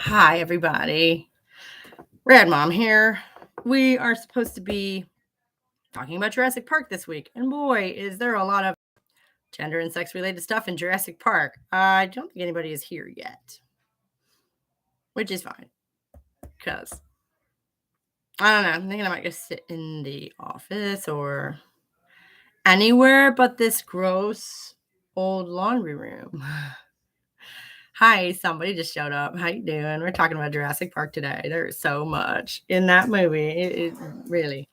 Hi, everybody. Rad Mom here. We are supposed to be talking about Jurassic Park this week. And boy, is there a lot of gender and sex related stuff in Jurassic Park. I don't think anybody is here yet, which is fine because I don't know. I'm thinking I might just sit in the office or anywhere but this gross old laundry room. Hi, somebody just showed up. How you doing? We're talking about Jurassic Park today. There is so much in that movie. It really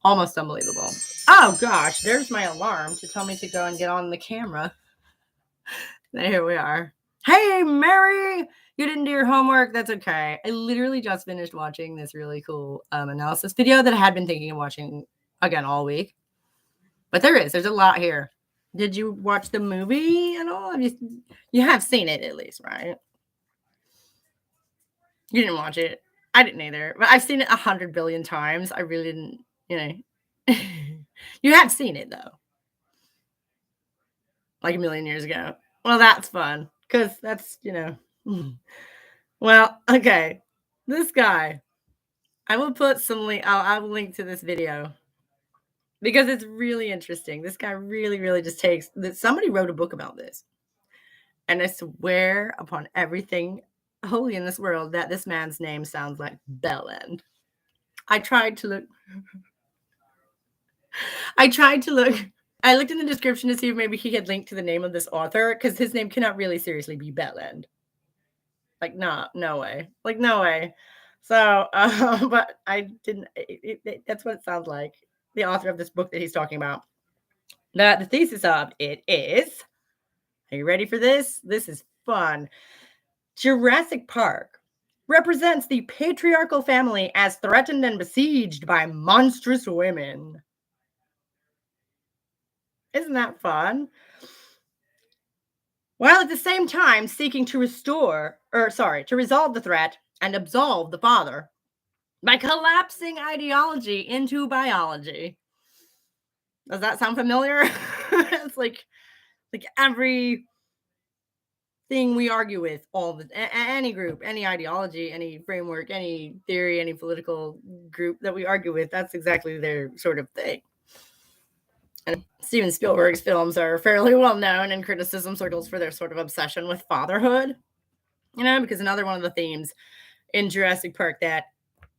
almost unbelievable. Oh gosh, there's my alarm to tell me to go and get on the camera. Here we are. Hey, Mary, you didn't do your homework. That's okay. I literally just finished watching this really cool analysis video that I had been thinking of watching again all week. But there's a lot here. Did you watch the movie at all? You have seen it at least, right? You didn't watch it. I didn't either. But I've seen it 100 billion times. I really didn't, You have seen it though. Like a million years ago. Well, that's fun because that's, Well, okay. This guy, I will put some link. I will link to this video because it's really interesting. This guy really, really just takes that. Somebody wrote a book about this. And I swear upon everything holy in this world that this man's name sounds like Bellend. I tried to look. I looked in the description to see if maybe he had linked to the name of this author because his name cannot really seriously be Bellend. Like, no way. Like, no way. So, but I didn't. That's what it sounds like. The author of this book that he's talking about. The thesis of it is. Are you ready for this? This is fun. Jurassic Park represents the patriarchal family as threatened and besieged by monstrous women. Isn't that fun? While at the same time seeking to resolve the threat and absolve the father by collapsing ideology into biology. Does that sound familiar? It's like every thing we argue with, any group, any ideology, any framework, any theory, any political group that we argue with, that's exactly their sort of thing. And Steven Spielberg's films are fairly well known in criticism circles for their sort of obsession with fatherhood. Because another one of the themes in Jurassic Park that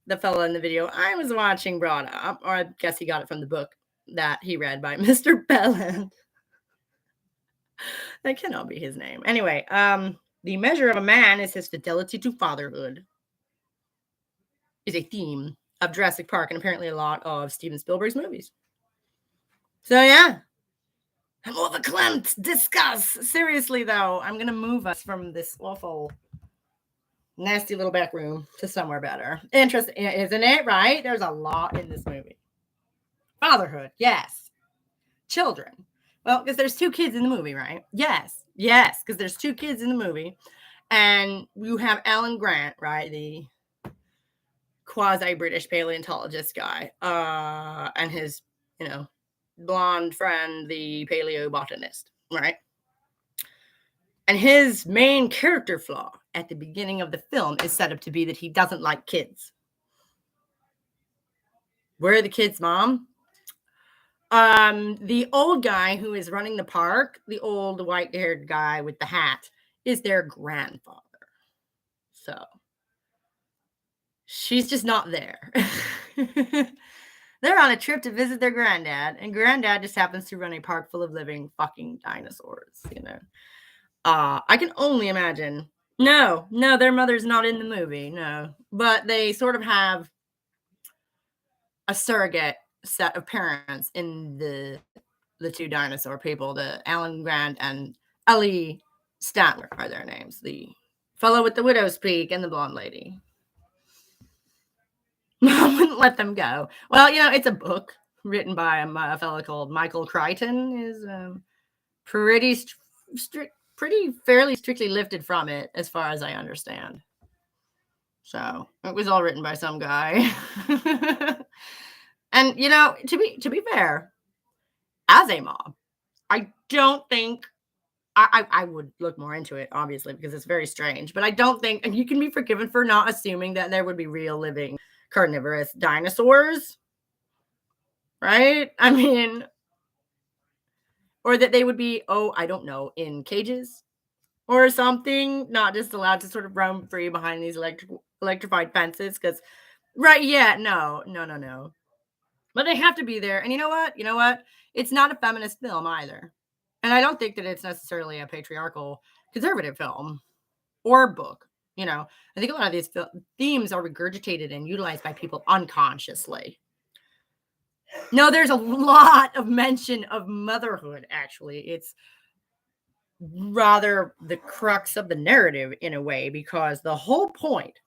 the fellow in the video I was watching brought up, or I guess he got it from the book that he read by Mr. Belland. That cannot be his name. Anyway, the measure of a man is his fidelity to fatherhood is a theme of Jurassic Park and apparently a lot of Steven Spielberg's movies. So yeah, I'm overclamped. Discuss. Seriously though, I'm gonna move us from this awful, nasty little back room to somewhere better. Interesting, isn't it? Right? There's a lot in this movie. Fatherhood, yes. Children. Well, because there's two kids in the movie, right? Yes, because there's two kids in the movie. And you have Alan Grant, right? The quasi-British paleontologist guy. And his, blonde friend, the paleobotanist, right? And his main character flaw at the beginning of the film is set up to be that he doesn't like kids. Where are the kids, Mom? The old guy who is running the park, the old white-haired guy with the hat, is their grandfather. So she's just not there. They're on a trip to visit their granddad, and granddad just happens to run a park full of living fucking dinosaurs, I can only imagine. No, their mother's not in the movie, no. But they sort of have a surrogate set of parents in the two dinosaur people, the Alan Grant and Ellie Statler are their names. The fellow with the widow's peak and the blonde lady. Mom wouldn't let them go. Well, it's a book written by a fellow called Michael Crichton. Is pretty fairly strictly lifted from it, as far as I understand. So it was all written by some guy. And to be fair, as a mom, I don't think I would look more into it, obviously, because it's very strange. But I don't think, and you can be forgiven for not assuming that there would be real living carnivorous dinosaurs, right? I mean, or that they would be, oh, I don't know, in cages or something, not just allowed to sort of roam free behind these electrified fences. Because, right, yeah, no, no, no, no. But they have to be there. And you know what? You know what? It's not a feminist film either. And I don't think that it's necessarily a patriarchal conservative film or book. You know, I think a lot of these themes are regurgitated and utilized by people unconsciously. No, there's a lot of mention of motherhood, actually. It's rather the crux of the narrative in a way, because the whole point,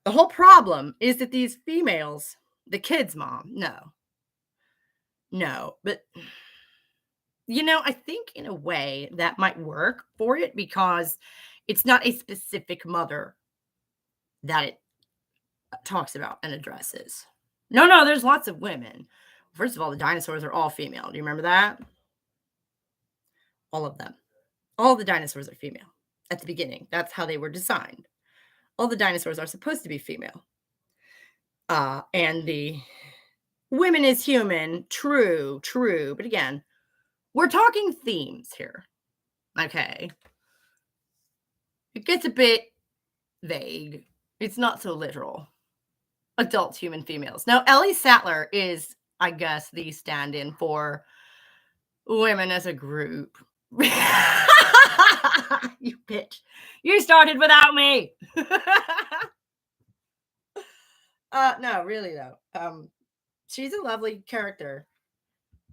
the whole problem is that these females, the kid's mom, no, but I think in a way that might work for it because it's not a specific mother that it talks about and addresses. No, no, there's lots of women. First of all, the dinosaurs are all female. Do you remember that? All of them. All the dinosaurs are female at the beginning. That's how they were designed. All the dinosaurs are supposed to be female. And the women is human. True, true. But again, we're talking themes here. Okay. It gets a bit vague. It's not so literal. Adult human females. Now, Ellie Sattler is, I guess, the stand in for women as a group. You bitch. You started without me. No, really though. She's a lovely character.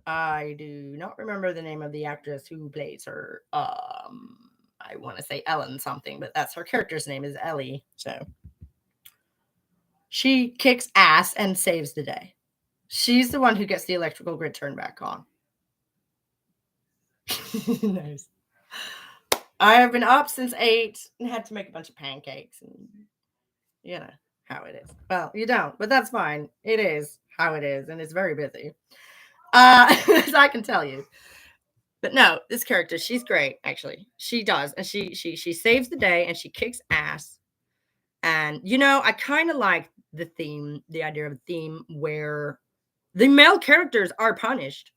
I do not remember the name of the actress who plays her. I want to say Ellen something, but that's her character's name is Ellie. So she kicks ass and saves the day. She's the one who gets the electrical grid turned back on. Nice. I have been up since 8 and had to make a bunch of pancakes, and you know how it is. Well, you don't, but that's fine. It is how it is, and it's very busy. As I can tell you. But no, this character, she's great, actually. She does. And she saves the day and she kicks ass. And I kind of like the idea of a theme where the male characters are punished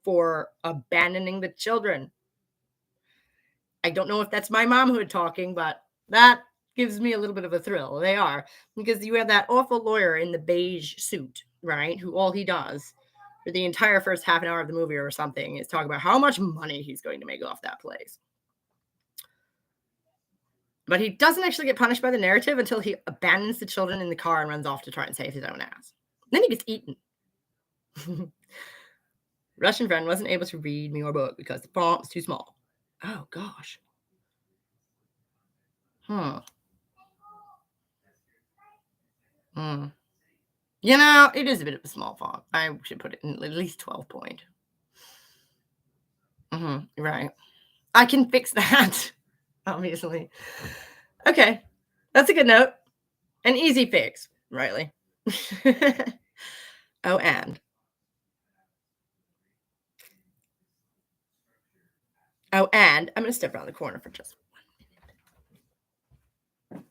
for abandoning the children. I don't know if that's my momhood talking, but that gives me a little bit of a thrill. They are, because you have that awful lawyer in the beige suit, right? Who all he does for the entire first half an hour of the movie or something is talk about how much money he's going to make off that place. But he doesn't actually get punished by the narrative until he abandons the children in the car and runs off to try and save his own ass. Then he gets eaten. Russian friend wasn't able to read me or book because the font was too small. Oh, gosh. It is a bit of a small font. I should put it in at least 12 point. Right. I can fix that, obviously. Okay. That's a good note. An easy fix, Riley. Oh, and I'm going to step around the corner for just 1 minute.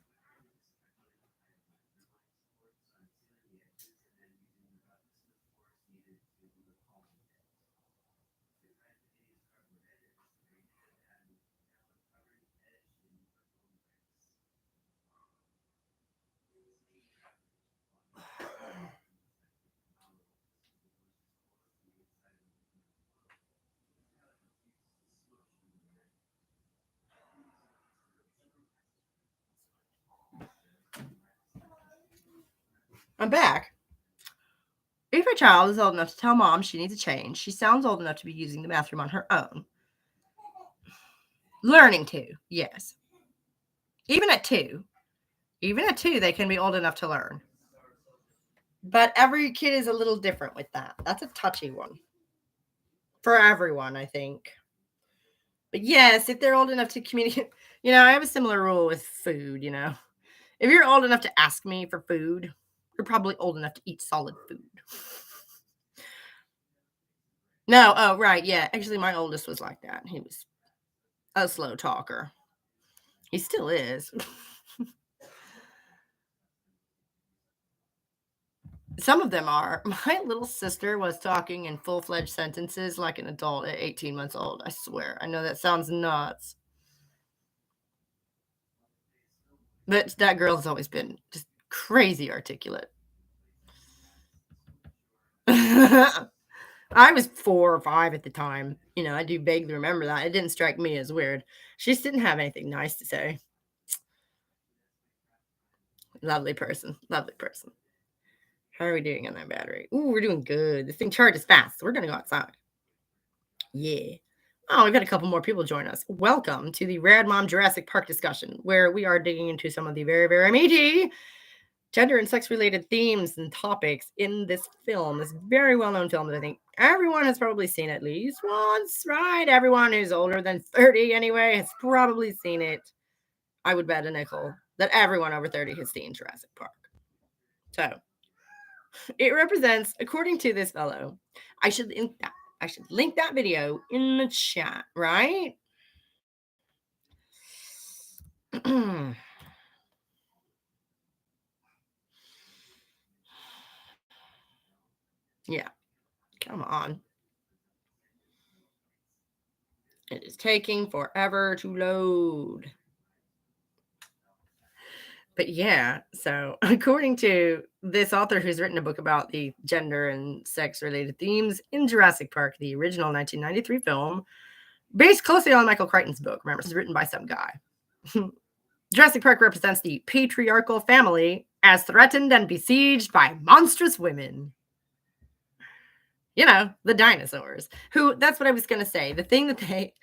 I'm back. If a child is old enough to tell mom she needs a change, she sounds old enough to be using the bathroom on her own. Learning to, yes. Even at 2, they can be old enough to learn. But every kid is a little different with that. That's a touchy one. For everyone, I think. But yes, if they're old enough to communicate, I have a similar rule with food, If you're old enough to ask me for food, you're probably old enough to eat solid food. No, oh, right, yeah. Actually, my oldest was like that. He was a slow talker. He still is. Some of them are. My little sister was talking in full-fledged sentences like an adult at 18 months old. I swear. I know that sounds nuts. But that girl's always been just crazy articulate. I was 4 or 5 at the time. I do vaguely remember that. It didn't strike me as weird. She just didn't have anything nice to say. Lovely person. Lovely person. How are we doing on that battery? Ooh, we're doing good. This thing charges fast, so we're going to go outside. Yeah. Oh, we've got a couple more people join us. Welcome to the Rad Mom Jurassic Park discussion, where we are digging into some of the very, very meaty gender and sex-related themes and topics in this film, this very well-known film that I think everyone has probably seen at least once, right? Everyone who's older than 30 anyway has probably seen it. I would bet a nickel that everyone over 30 has seen Jurassic Park. So it represents, according to this fellow, I should link that video in the chat, right? Yeah, come on. It is taking forever to load. But yeah, so according to this author who's written a book about the gender and sex related themes in Jurassic Park, the original 1993 film, based closely on Michael Crichton's book. Remember, this is written by some guy. Jurassic Park represents the patriarchal family as threatened and besieged by monstrous women. The dinosaurs, who, that's what I was going to say. The thing that they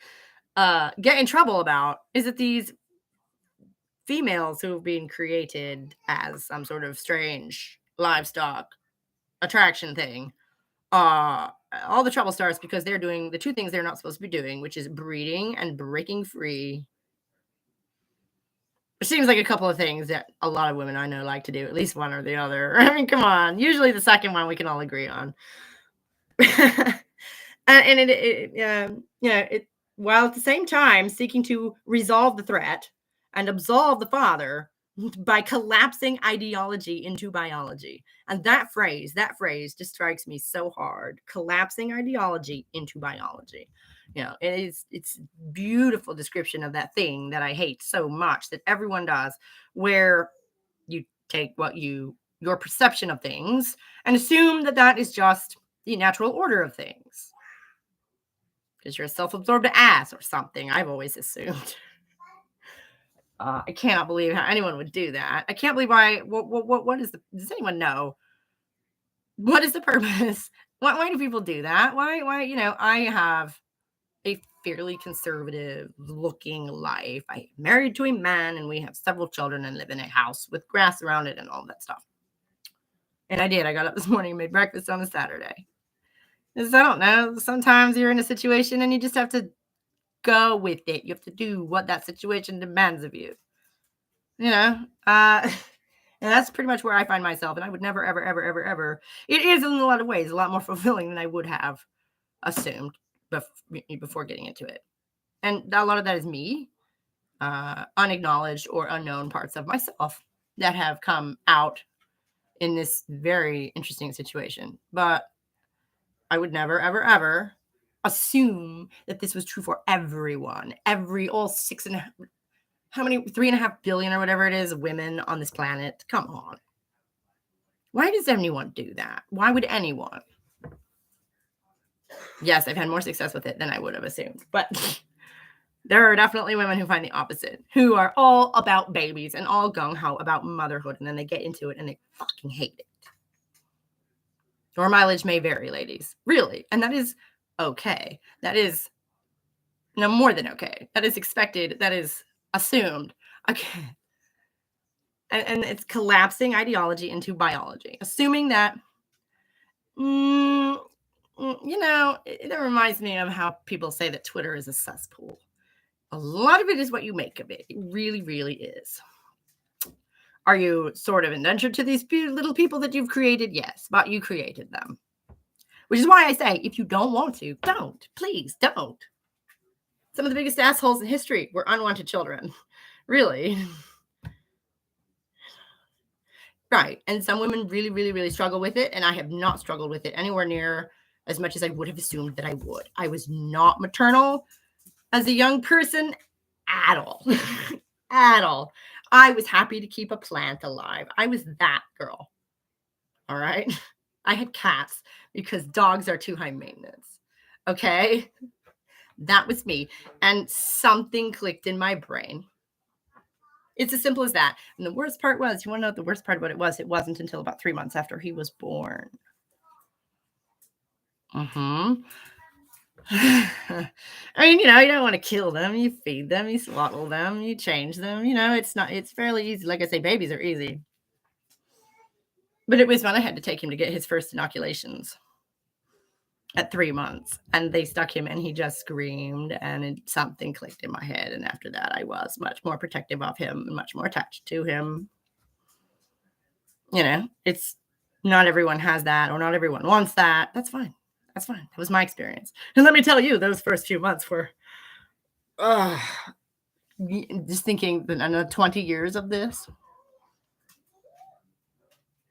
get in trouble about is that these females who have been created as some sort of strange livestock attraction thing, all the trouble starts because they're doing the two things they're not supposed to be doing, which is breeding and breaking free. It seems like a couple of things that a lot of women I know like to do, at least one or the other. I mean, come on. Usually the second one we can all agree on. And it while at the same time seeking to resolve the threat and absolve the father by collapsing ideology into biology. And that phrase just strikes me so hard. Collapsing ideology into biology. It's beautiful description of that thing that I hate so much that everyone does, where you take your perception of things and assume that is just the natural order of things. Because you're a self-absorbed ass or something, I've always assumed. I cannot believe how anyone would do that. I can't believe why. What is does anyone know? What is the purpose? Why do people do that? Why, I have a fairly conservative looking life. I'm married to a man and we have several children and live in a house with grass around it and all that stuff. And I got up this morning and made breakfast on a Saturday. Because I don't know, sometimes you're in a situation and you just have to go with it. You have to do what that situation demands of you. And that's pretty much where I find myself. And I would never, ever, ever, ever, ever. It is in a lot of ways a lot more fulfilling than I would have assumed before getting into it. And a lot of that is me, unacknowledged or unknown parts of myself that have come out in this very interesting situation. But I would never, ever, ever assume that this was true for everyone. All 3.5 billion or whatever it is, women on this planet. Come on. Why does anyone do that? Why would anyone? Yes, I've had more success with it than I would have assumed. But there are definitely women who find the opposite, who are all about babies and all gung-ho about motherhood. And then they get into it and they fucking hate it. Your mileage may vary, ladies. Really. And that is okay. That is more than okay. That is expected. That is assumed. Okay. And it's collapsing ideology into biology. Assuming that, it reminds me of how people say that Twitter is a cesspool. A lot of it is what you make of it. It really, really is. Are you sort of indentured to these little people that you've created? Yes, but you created them. Which is why I say, if you don't want to, don't. Please don't. Some of the biggest assholes in history were unwanted children. Really. Right. And some women really, really, really struggle with it. And I have not struggled with it anywhere near as much as I would have assumed that I would. I was not maternal as a young person at all. At all. I was happy to keep a plant alive. I was that girl. All right. I had cats because dogs are too high maintenance. Okay. That was me. And something clicked in my brain. It's as simple as that. And the worst part was, you want to know what the worst part about it was? It wasn't until about 3 months after he was born. Mm-hmm. I mean, you don't want to kill them. You feed them, you swaddle them, you change them. It's fairly easy. Like I say, babies are easy. But it was when I had to take him to get his first inoculations at 3 months. And they stuck him and he just screamed and something clicked in my head. And after that, I was much more protective of him and much more attached to him. It's not everyone has that or not everyone wants that. That's fine. That's fine. That was my experience. And let me tell you, those first few months were just thinking that another 20 years of this.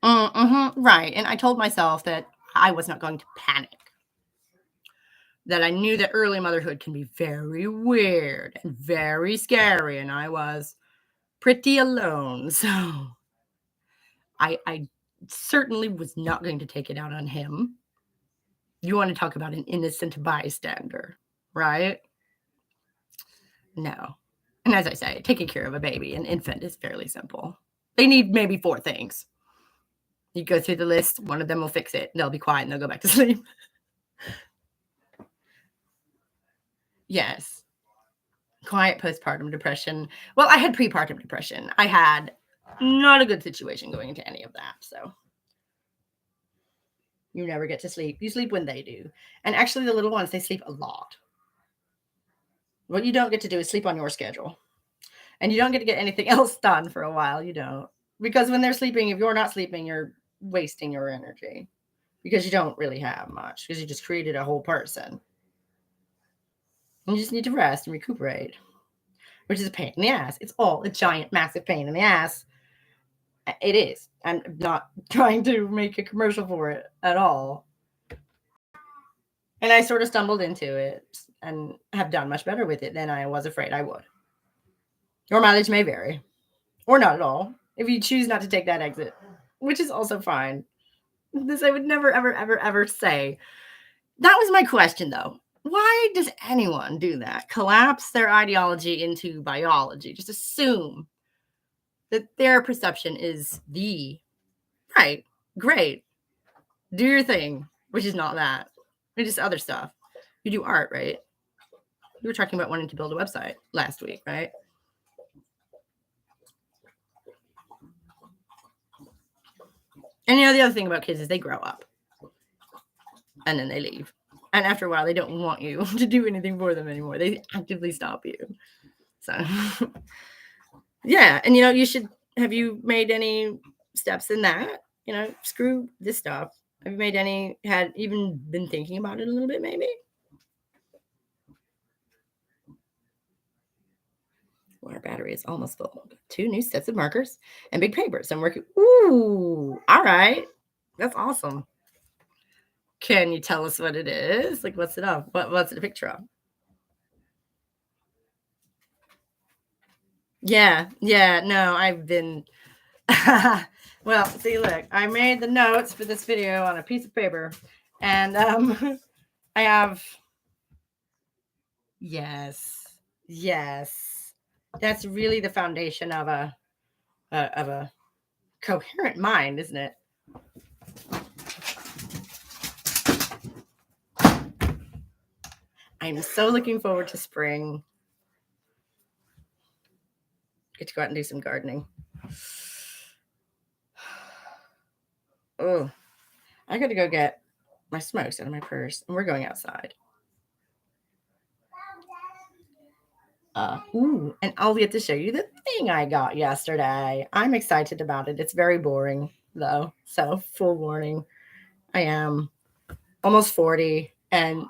Right. And I told myself that I was not going to panic. That I knew that early motherhood can be very weird and very scary. And I was pretty alone. So I certainly was not going to take it out on him. You want to talk about an innocent bystander, right? No. And as I say, taking care of a baby, an infant, is fairly simple. They need maybe 4 things. You go through the list, one of them will fix it. They'll be quiet and they'll go back to sleep. Yes. Quiet postpartum depression. Well, I had prepartum depression. I had not a good situation going into any of that. So you never get to sleep. You sleep when they do. And actually, the little ones, they sleep a lot. What you don't get to do is sleep on your schedule. And you don't get to get anything else done for a while. You don't. Because when they're sleeping, if you're not sleeping, you're wasting your energy. Because you don't really have much. Because you just created a whole person. And you just need to rest and recuperate. Which is a pain in the ass. It's all a giant, massive pain in the ass. It is. I'm not trying to make a commercial for it at all. And I sort of stumbled into it and have done much better with it than I was afraid I would. Your mileage may vary. Or not at all. If you choose not to take that exit, which is also fine. This I would never, ever, ever, ever say. That was my question, though. Why does anyone do that? Collapse their ideology into biology. Just assume that their perception is the right. Great. Do your thing, which is not that. It's just other stuff. You do art, right? You were talking about wanting to build a website last week, right? And the other thing about kids is they grow up and then they leave. And after a while, they don't want you to do anything for them anymore. They actively stop you. So, yeah. And, have you made any steps in that? Screw this stuff. Have you even been thinking about it a little bit, maybe? Well, our battery is almost full. 2 new sets of markers and big papers. I'm working. Ooh, all right. That's awesome. Can you tell us what it is? Like, what's it of? What's it a picture of? Yeah. No, I've been. Well, see, look, I made the notes for this video on a piece of paper, and I have. Yes. That's really the foundation of a coherent mind, isn't it? I'm so looking forward to spring. Get to go out and do some gardening. Oh, I got to go get my smokes out of my purse, and we're going outside. And I'll get to show you the thing I got yesterday. I'm excited about it. It's very boring, though. So, full warning, I am almost 40, and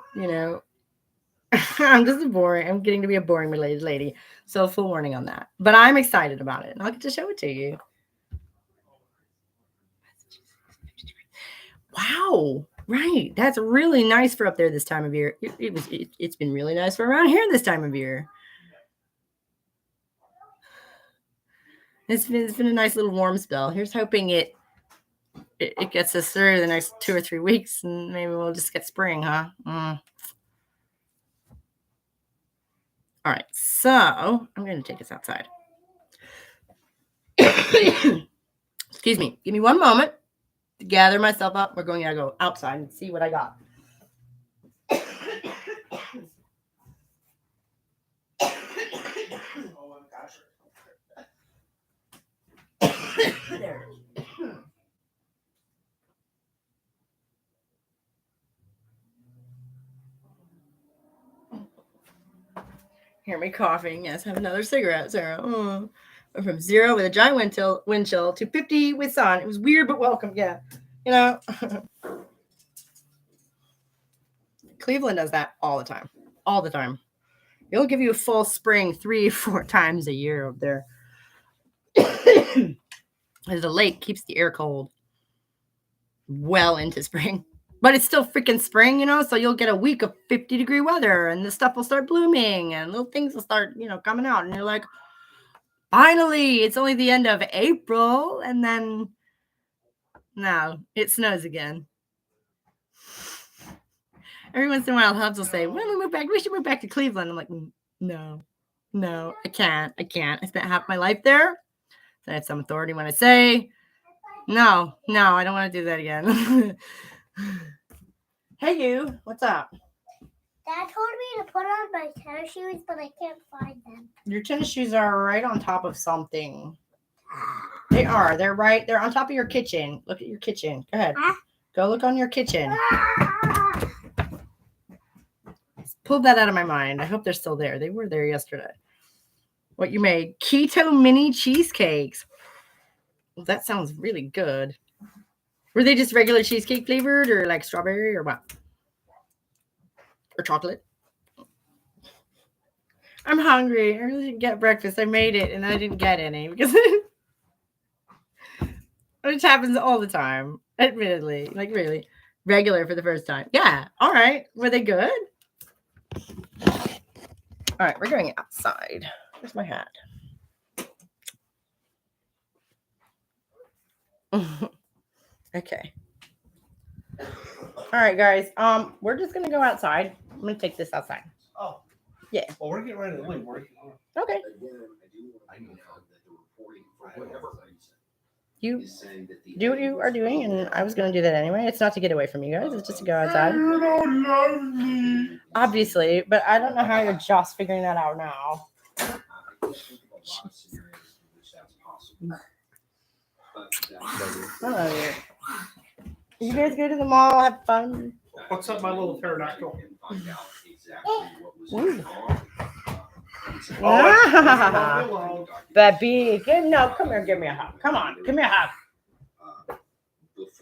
I'm getting to be a boring middle-aged lady. So full warning on that. But I'm excited about it. And I'll get to show it to you. Wow. Right. That's really nice for up there this time of year. It's been really nice for around here this time of year. It's been a nice little warm spell. Here's hoping it gets us through the next 2 or 3 weeks, and maybe we'll just get spring, huh? All right, so I'm going to take us outside. Excuse me. Give me one moment to gather myself up. We're going to go outside and see what I got. There it is. Hear me coughing. Yes, have another cigarette, Sarah. Went from 0 with a giant wind chill to 50 with sun. It was weird but welcome. Yeah, you know, Cleveland does that all the time. All the time. It'll give you a full spring 3 or 4 times a year up there. The lake keeps the air cold well into spring. But it's still freaking spring, you know, so you'll get a week of 50-degree weather and the stuff will start blooming and little things will start, coming out. And you're like, finally, it's only the end of April. And then, no, it snows again. Every once in a while, Hubs will say, when we move back, we should move back to Cleveland. I'm like, no, I can't. I spent half my life there. So I have some authority when I say, no, I don't want to do that again. Hey, you, what's up? Dad told me to put on my tennis shoes, but I can't find them. Your tennis shoes are right on top of something. They are. They're on top of your kitchen. Look at your kitchen. Go ahead. Go look on your kitchen. Pulled that out of my mind. I hope they're still there. They were there yesterday. What you made? Keto mini cheesecakes. Well, that sounds really good. Were they just regular cheesecake flavored or like strawberry or what? Or chocolate? I'm hungry. I really didn't get breakfast. I made it and I didn't get any because which happens all the time, admittedly. Like really regular for the first time. Yeah. All right. Were they good? All right. We're going outside. Where's my hat? Okay. All right, guys. We're just gonna go outside. I'm gonna take this outside. Oh. Yeah. Well, we're getting ready to leave. Okay. You do what you are doing, and I was gonna do that anyway. It's not to get away from you guys. It's just to go outside. You don't love me. Obviously, but I don't know how you're just figuring that out now. Hello. You guys go to the mall, have fun. What's up, my little pterodactyl? Baby, come here, give me a hug. Come on, give me a hug.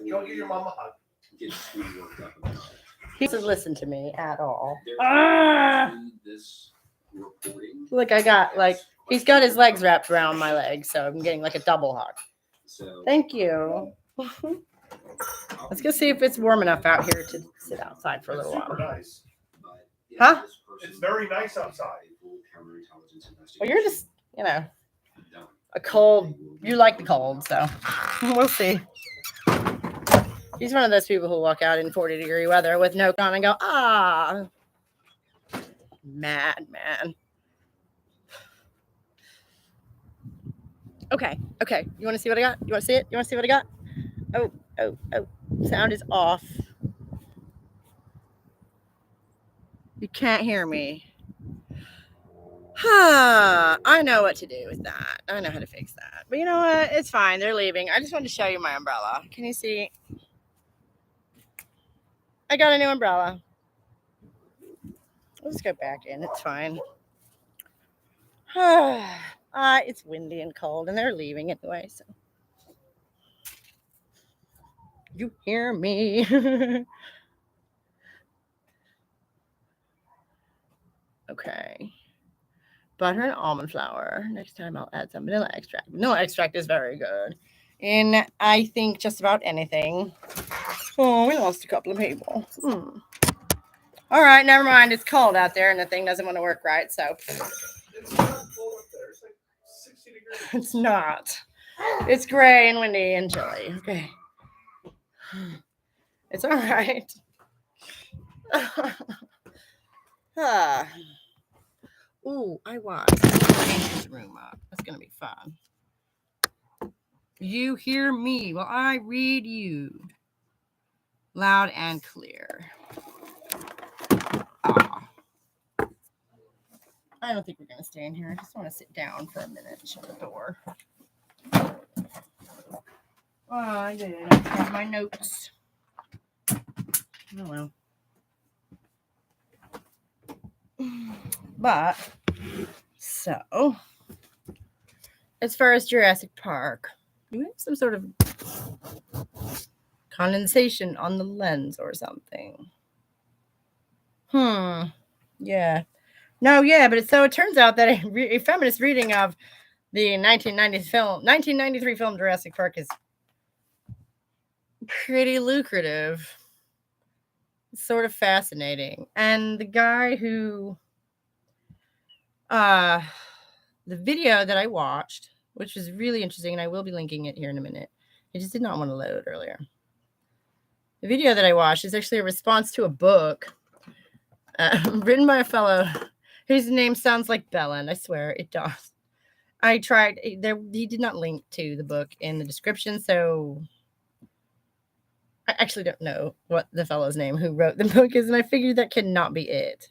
Go give your mom a hug. He doesn't listen to me at all. Look, he's got his legs wrapped around my legs, so I'm getting like a double hug. Thank you. Let's go see if it's warm enough out here to sit outside for a little while. Nice. Huh? It's very nice outside. Well, you're just, a cold. You like the cold, so we'll see. He's one of those people who walk out in 40-degree weather with no on and go, mad man. Okay. You want to see what I got? You want to see it? You want to see what I got? Oh. Sound is off. You can't hear me. I know what to do with that. I know how to fix that. But you know what? It's fine. They're leaving. I just wanted to show you my umbrella. Can you see? I got a new umbrella. Let's go back in. It's fine. It's windy and cold, and they're leaving anyway. So you hear me? Okay. Butter and almond flour. Next time I'll add some vanilla extract. Vanilla extract is very good. In, I think, just about anything. Oh, we lost a couple of people. All right, never mind. It's cold out there and the thing doesn't want to work right, so. It's not cold up there. It's like 60 degrees. It's not. It's gray and windy and chilly. Okay. It's all right. Ooh, I was. Change this room up. That's going to be fun. You hear me while I read you. Loud and clear. I don't think we're going to stay in here. I just want to sit down for a minute and shut the door. Oh, I didn't have my notes. Oh, well. But, so, as far as Jurassic Park, do we have some sort of condensation on the lens or something? Yeah. No, yeah, but it turns out that a feminist reading of the 1993 film Jurassic Park is pretty lucrative. It's sort of fascinating. And the guy who, the video that I watched, which was really interesting, and I will be linking it here in a minute. I just did not want to load earlier. The video that I watched is actually a response to a book written by a fellow whose name sounds like Bellend. I swear it does. I tried. He did not link to the book in the description, so I actually don't know what the fellow's name who wrote the book is, and I figured that cannot be it.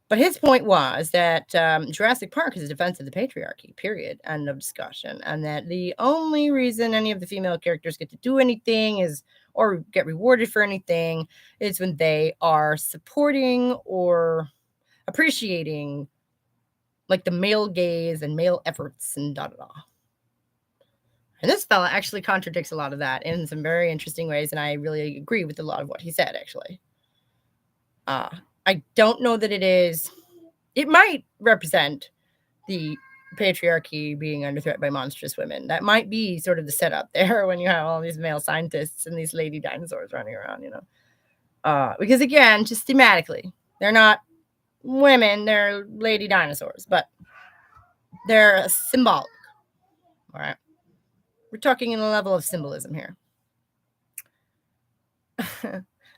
But his point was that Jurassic Park is a defense of the patriarchy, period, end of discussion, and that the only reason any of the female characters get to do anything is, or get rewarded for anything, is when they are supporting or appreciating like the male gaze and male efforts and da-da-da. And this fella actually contradicts a lot of that in some very interesting ways, and I really agree with a lot of what he said, actually. I don't know that it might represent the patriarchy being under threat by monstrous women. That might be sort of the setup there when you have all these male scientists and these lady dinosaurs running around, because again, just thematically, they're not women, they're lady dinosaurs, but they're symbolic. All right. We're talking in a level of symbolism here.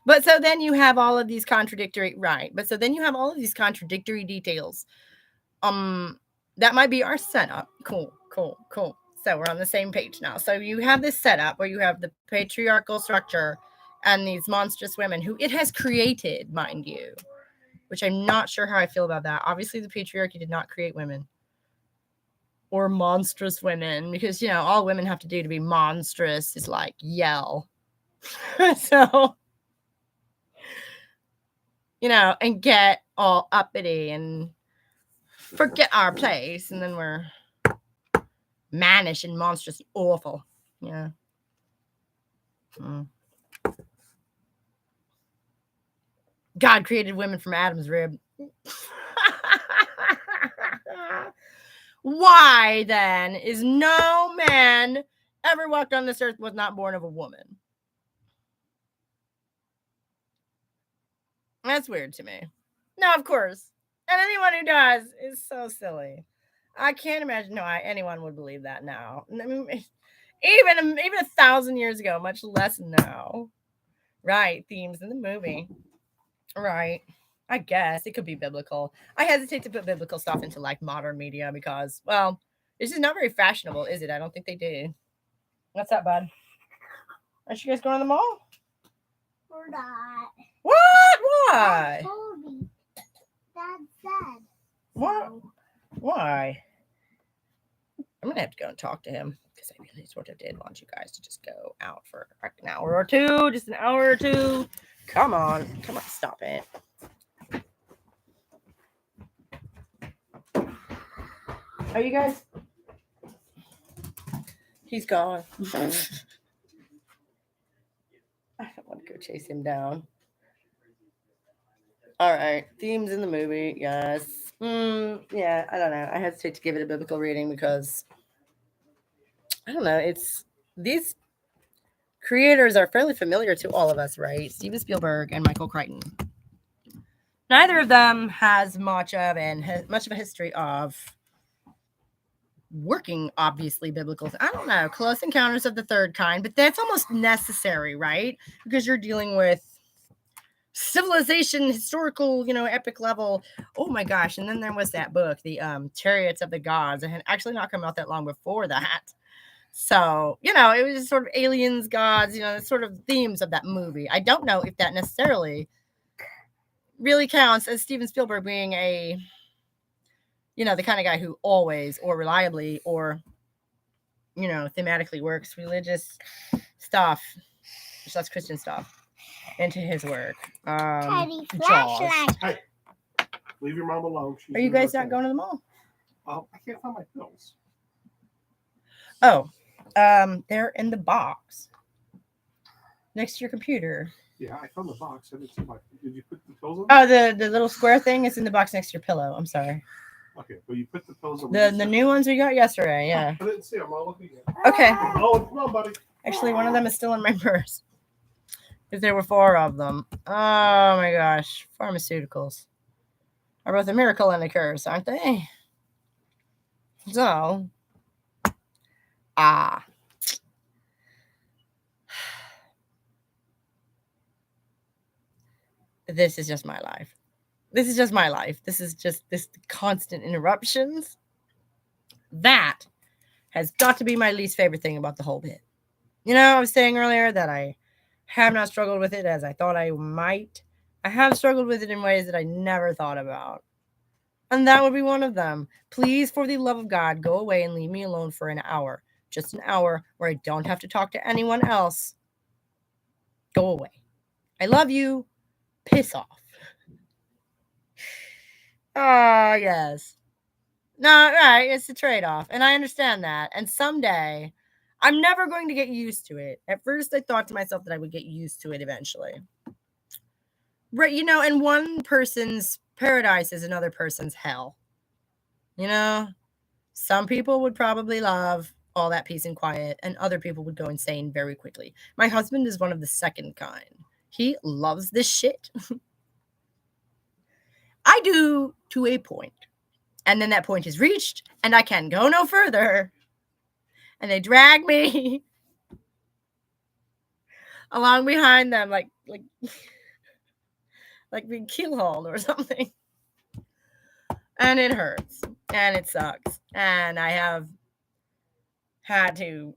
But so then you have all of these contradictory, right? But so then you have all of these contradictory details. That might be our setup. Cool. So we're on the same page now. So you have this setup where you have the patriarchal structure and these monstrous women who it has created, mind you, which I'm not sure how I feel about that. Obviously, the patriarchy did not create women or monstrous women, because, all women have to do to be monstrous is like yell. So, and get all uppity and forget our place, and then we're mannish and monstrous and awful. Yeah. God created women from Adam's rib. Why then is no man ever walked on this earth was not born of a woman? That's weird to me. No, of course. And anyone who does is so silly. I can't imagine why anyone would believe that now. I mean, even 1,000 years ago, much less now. Right, themes in the movie. Right. I guess it could be biblical. I hesitate to put biblical stuff into like modern media because, well, it's just not very fashionable, is it? I don't think they do. What's up, bud? Aren't you guys going to the mall? We're not. What? Why? Dad told me. Dad said. What? Why? I'm gonna have to go and talk to him because I really sort of did want you guys to just go out for like an hour or two, just an hour or two. Come on, stop it. Are you guys? He's gone. I don't want to go chase him down. All right. Themes in the movie. Yes. Yeah, I don't know. I hesitate to give it a biblical rating because I don't know. It's these creators are fairly familiar to all of us, right? Steven Spielberg and Michael Crichton. Neither of them has much of a history of working obviously biblical. I don't know, Close Encounters of the Third Kind, but that's almost necessary, right? Because you're dealing with civilization, historical, epic level. Oh my gosh! And then there was that book, the Chariots of the Gods. It had actually not come out that long before that. So, it was just sort of aliens, gods, the sort of themes of that movie. I don't know if that necessarily really counts as Steven Spielberg being the kind of guy who always or reliably or, thematically works religious stuff, just that's Christian stuff, into his work. Teddy Jaws. flashlight. Hey, leave your mom alone. She's Are you doing guys not okay. going to the mall? I can't find my pills. Oh, they're in the box next to your computer. Yeah, I found the box. I didn't see my. Did you put the pills on? Oh, the little square thing is in the box next to your pillow. I'm sorry. Okay, well you put the pills on. The new ones we got yesterday. Yeah. I didn't see them. I'll look again. Okay. Oh, come on, buddy. Actually, one of them is still in my purse. Because there were 4 of them. Oh my gosh, pharmaceuticals are both a miracle and a curse, aren't they? So, this is just my life. This is just my life. This is just this constant interruptions. That has got to be my least favorite thing about the whole bit. I was saying earlier that I have not struggled with it as I thought I might. I have struggled with it in ways that I never thought about. And that would be one of them. Please, for the love of God, go away and leave me alone for an hour. Just an hour where I don't have to talk to anyone else. Go away. I love you. Piss off. Yes. No, right. It's a trade-off. And I understand that. And someday, I'm never going to get used to it. At first, I thought to myself that I would get used to it eventually. Right, and one person's paradise is another person's hell. Some people would probably love all that peace and quiet, and other people would go insane very quickly. My husband is one of the second kind. He loves this shit. I do to a point. And then that point is reached, and I can go no further. And they drag me along behind them like being keelhauled or something. And it hurts. And it sucks. And I have had to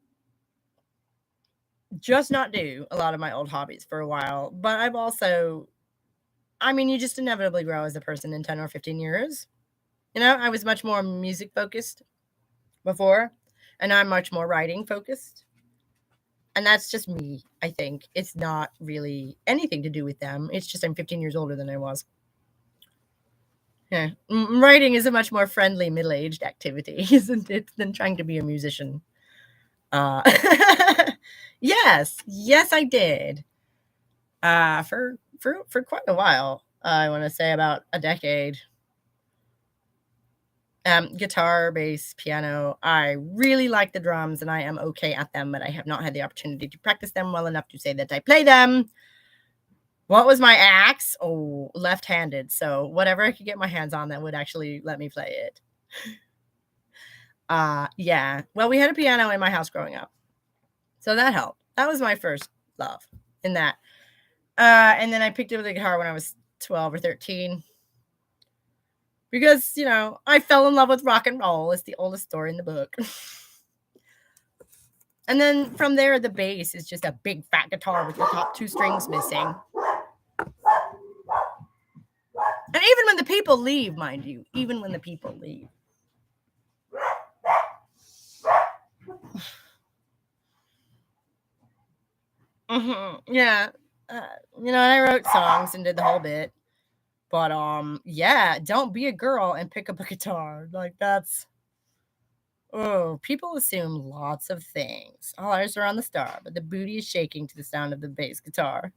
just not do a lot of my old hobbies for a while. But I've also, you just inevitably grow as a person in 10 or 15 years. I was much more music focused before. And I'm much more writing focused. And that's just me, I think. It's not really anything to do with them. It's just I'm 15 years older than I was. Yeah. Writing is a much more friendly middle-aged activity, isn't it, than trying to be a musician. Yes, I did. For quite a while. I want to say about a decade. Guitar, bass, piano. I really like the drums and I am okay at them, but I have not had the opportunity to practice them well enough to say that I play them. What was my axe? Oh, left-handed. So whatever I could get my hands on that would actually let me play it. Yeah. Well, we had a piano in my house growing up. So that helped. That was my first love in that. And then I picked up the guitar when I was 12 or 13. Because, I fell in love with rock and roll. It's the oldest story in the book. And then from there, the bass is just a big fat guitar with the top 2 strings missing. And even when the people leave, mind you, even when the people leave. Yeah. I wrote songs and did the whole bit. But, yeah, don't be a girl and pick up a guitar. Like, that's... Oh, people assume lots of things. All eyes are on the star, but the booty is shaking to the sound of the bass guitar.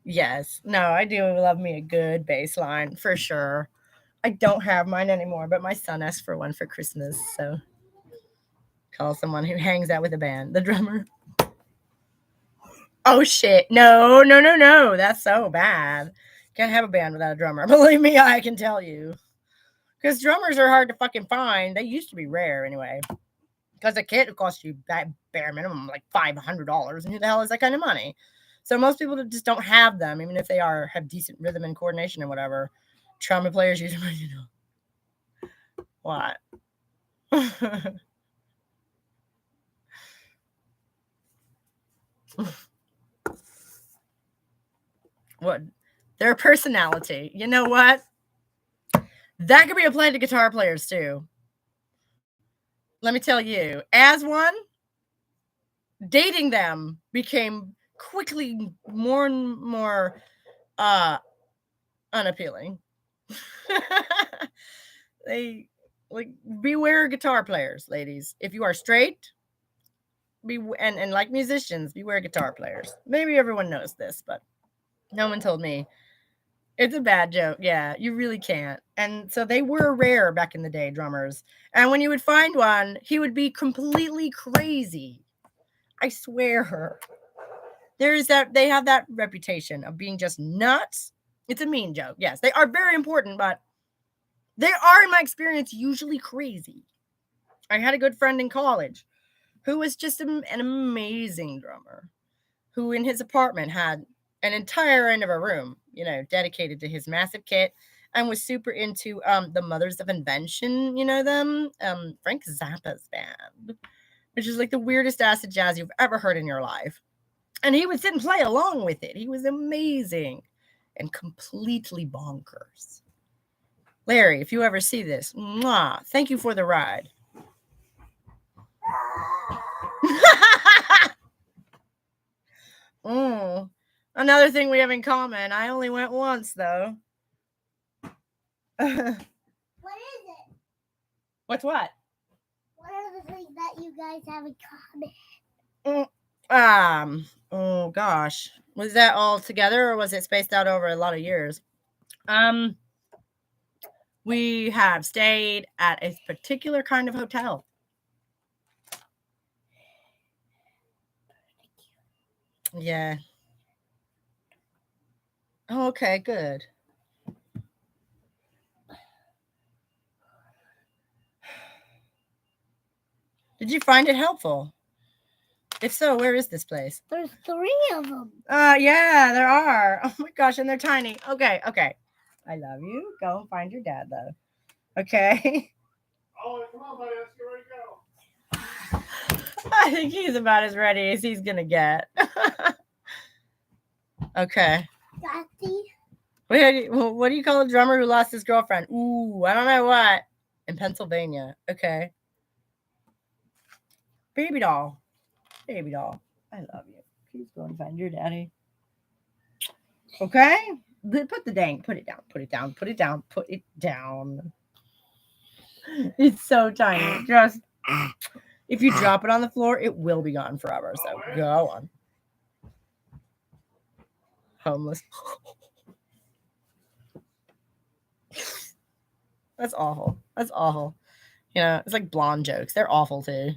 Yes. No, I do love me a good bass line for sure. I don't have mine anymore, but my son asked for one for Christmas. So call someone who hangs out with a band, the drummer. Oh shit. No. That's so bad. Can't have a band without a drummer. Believe me, I can tell you. Because drummers are hard to fucking find. They used to be rare anyway. Because a kit would cost you that bare minimum like $500. And who the hell is that kind of money? So most people just don't have them, even if they have decent rhythm and coordination and whatever. Trumpet players usually, what? What? Their personality. You know what? That could be applied to guitar players too. Let me tell you, as one, dating them became quickly more and more unappealing. They beware guitar players, ladies. If you are straight, and like musicians, beware guitar players. Maybe everyone knows this, but no one told me. It's a bad joke. Yeah, you really can't. And so they were rare back in the day, drummers. And when you would find one, he would be completely crazy. I swear. They have that reputation of being just nuts. It's a mean joke. Yes, they are very important, but they are, in my experience, usually crazy. I had a good friend in college who was just an amazing drummer, who in his apartment had an entire end of a room, dedicated to his massive kit, and was super into the Mothers of Invention, them, Frank Zappa's band, which is like the weirdest acid jazz you've ever heard in your life. And he would sit and play along with it. He was amazing and completely bonkers. Larry, if you ever see this, mwah, thank you for the ride. Another thing we have in common. I only went once, though. What is it? What's what? What are the things that you guys have in common? Oh gosh. Was that all together or was it spaced out over a lot of years? We have stayed at a particular kind of hotel. Yeah. Oh, okay, good. Did you find it helpful? If so, where is this place? There's 3 of them. Yeah, there are. Oh my gosh, and they're tiny. Okay. I love you. Go and find your dad, though. Okay. Oh, come on, buddy. Let's get ready to go. I think he's about as ready as he's gonna get. Okay. Dusty. What do you call a drummer who lost his girlfriend? Ooh, I don't know what. In Pennsylvania. Okay. Baby doll. I love you. Please go and find your daddy. Okay? Put it down. It's so tiny. Just, if you drop it on the floor, it will be gone forever. So go on. Homeless. That's awful. It's like blonde jokes. They're awful too.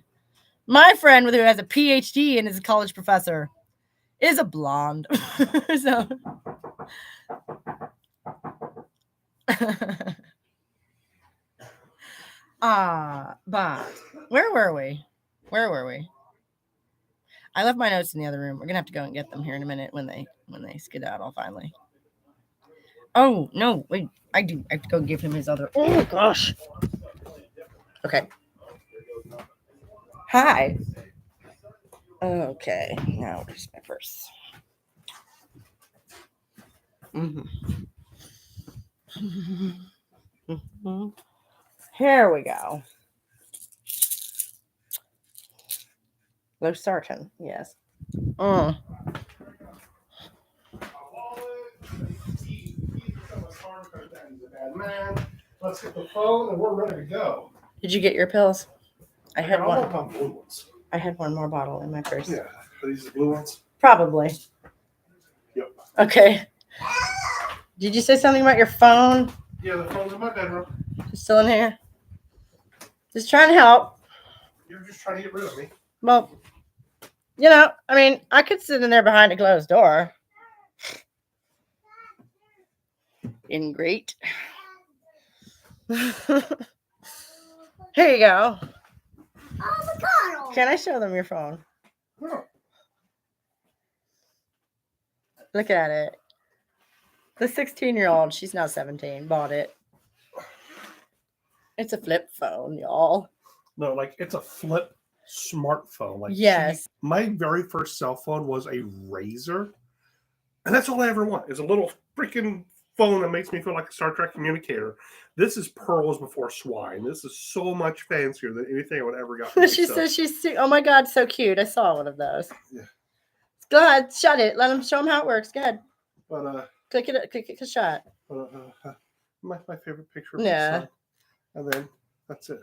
My friend who has a PhD and is a college professor is a blonde. So but where were we? I left my notes in the other room. We're gonna have to go and get them here in a minute when they skedaddle finally. Oh no, wait, I do. I have to go give him his other. Oh gosh. Okay. Hi. Okay, now where's my purse? Here we go. Losartan, yes. Man, let's get the phone and we're ready to go. Did you get your pills? I had one. My blue ones. I had one more bottle in my purse. Yeah, are these the blue ones? Probably. Yep. Okay. Did you say something about your phone? Yeah, the phone's in my bedroom. It's still in here? Just trying to help. You're just trying to get rid of me. Well, I mean, I could sit in there behind a closed door. Great. Here you go. Avocado. Can I show them your phone? No. Look at it. The 16-year-old, she's now 17, bought it. It's a flip phone, y'all. No, like it's a flip smartphone. Like Yes. my very first cell phone was a Razor, and that's all I ever want is a little freaking phone that makes me feel like a Star Trek communicator. This is pearls before swine. This is so much fancier than anything I would ever got. She says oh my God, so cute. I saw one of those. Yeah. Go ahead, shut it. Let them show them how it works. Go ahead. But click it, shut. My favorite picture of my son. And then that's it.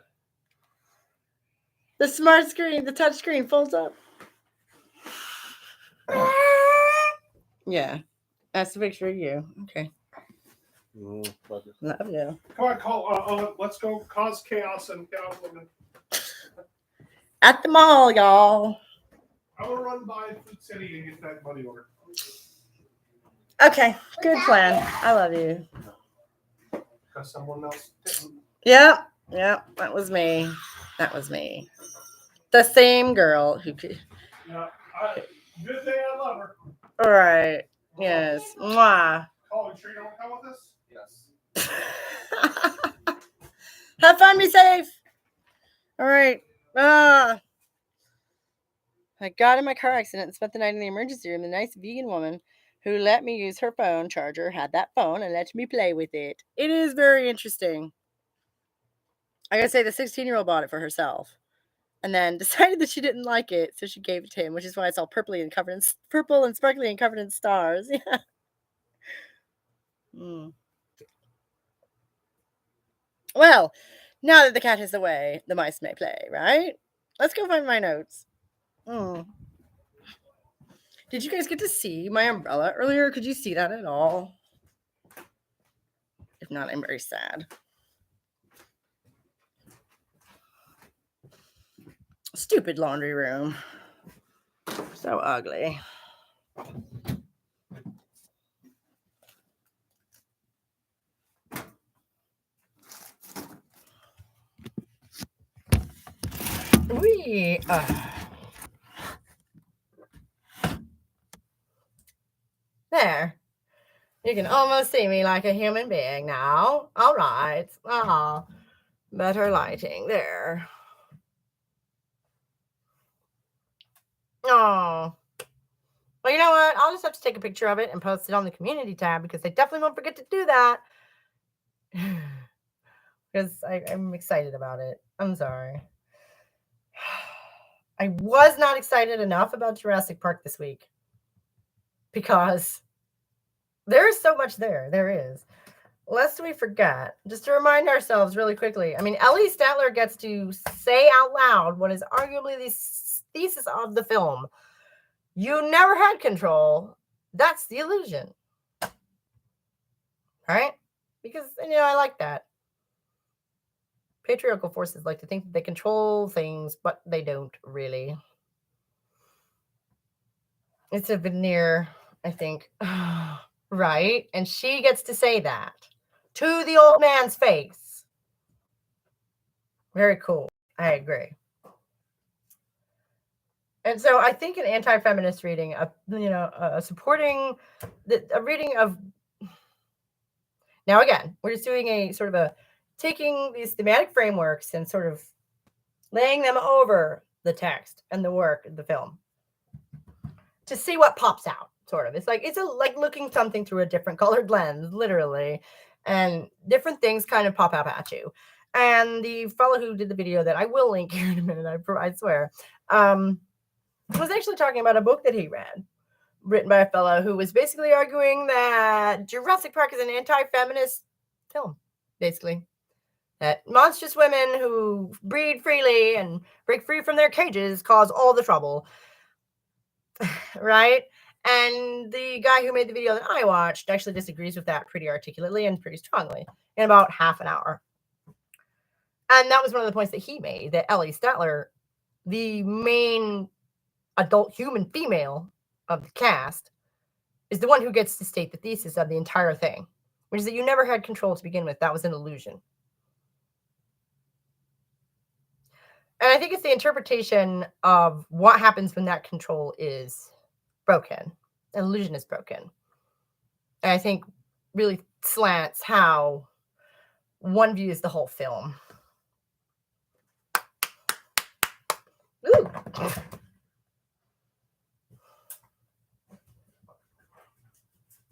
The smart screen, the touch screen folds up. Yeah. That's the picture of you. Okay. Love you. Love you. Come on, call. Let's go cause chaos and get out women. At the mall, y'all. I want to run by Food City and get that money order. Okay. Good plan. I love you. Because someone else didn't. Yep. That was me. The same girl who could. Yeah. Good thing I love her. All right. Yes. Mwah. Oh, you sure you don't come with us? Yes. Have fun. Be safe. All right. I got in my car accident and spent the night in the emergency room. The nice vegan woman who let me use her phone charger had that phone and let me play with it. It is very interesting. I gotta say, the 16-year-old bought it for herself and then decided that she didn't like it, so she gave it to him, which is why it's all purple and sparkly and covered in stars. Yeah. Well, now that the cat is away, the mice may play, right? Let's go find my notes. Did you guys get to see my umbrella earlier? Could you see that at all? If not, I'm very sad. Stupid laundry room. So ugly. There. You can almost see me like a human being now. All right. Better lighting there. Oh. Well, you know what? I'll just have to take a picture of it and post it on the community tab because I definitely won't forget to do that. Because I'm excited about it. I'm sorry. I was not excited enough about Jurassic Park this week because there is so much there. There is. Lest we forget, just to remind ourselves really quickly, I mean, Ellie Statler gets to say out loud what is arguably the thesis of the film. You never had control. That's the illusion. Right? Because, I like that. Patriarchal forces like to think that they control things, but they don't really. It's a veneer, I think. Right? And she gets to say that to the old man's face. Very cool. I agree. And so I think an anti-feminist reading, supporting a reading of. Now, again, we're just doing a sort of taking these thematic frameworks and sort of laying them over the text and the work of the film to see what pops out. Sort of, it's like looking something through a different colored lens, literally, and different things kind of pop up at you. And the fellow who did the video that I will link here in a minute, I swear, was actually talking about a book that he read, written by a fellow who was basically arguing that Jurassic Park is an anti-feminist film, basically. That monstrous women who breed freely and break free from their cages cause all the trouble. Right? And the guy who made the video that I watched actually disagrees with that pretty articulately and pretty strongly in about half an hour. And that was one of the points that he made, that Ellie Statler, the main adult human female of the cast, is the one who gets to state the thesis of the entire thing, which is that you never had control to begin with. That was an illusion. And I think it's the interpretation of what happens when that control is broken. An illusion is broken. And I think really slants how one views the whole film. Ooh.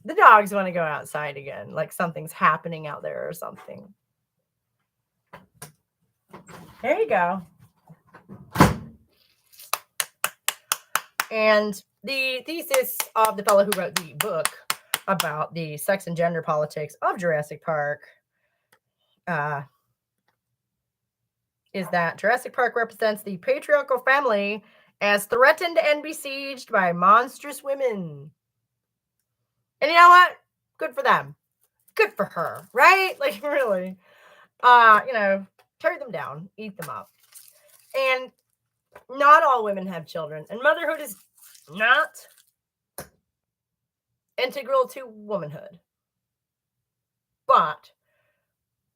The dogs want to go outside again, like something's happening out there or something. There you go. And the thesis of the fellow who wrote the book about the sex and gender politics of Jurassic Park is that Jurassic Park represents the patriarchal family as threatened and besieged by monstrous women. And you know what? Good for them. Good for her, right? Like, really. Tear them down, eat them up. And not all women have children, and motherhood is not integral to womanhood. But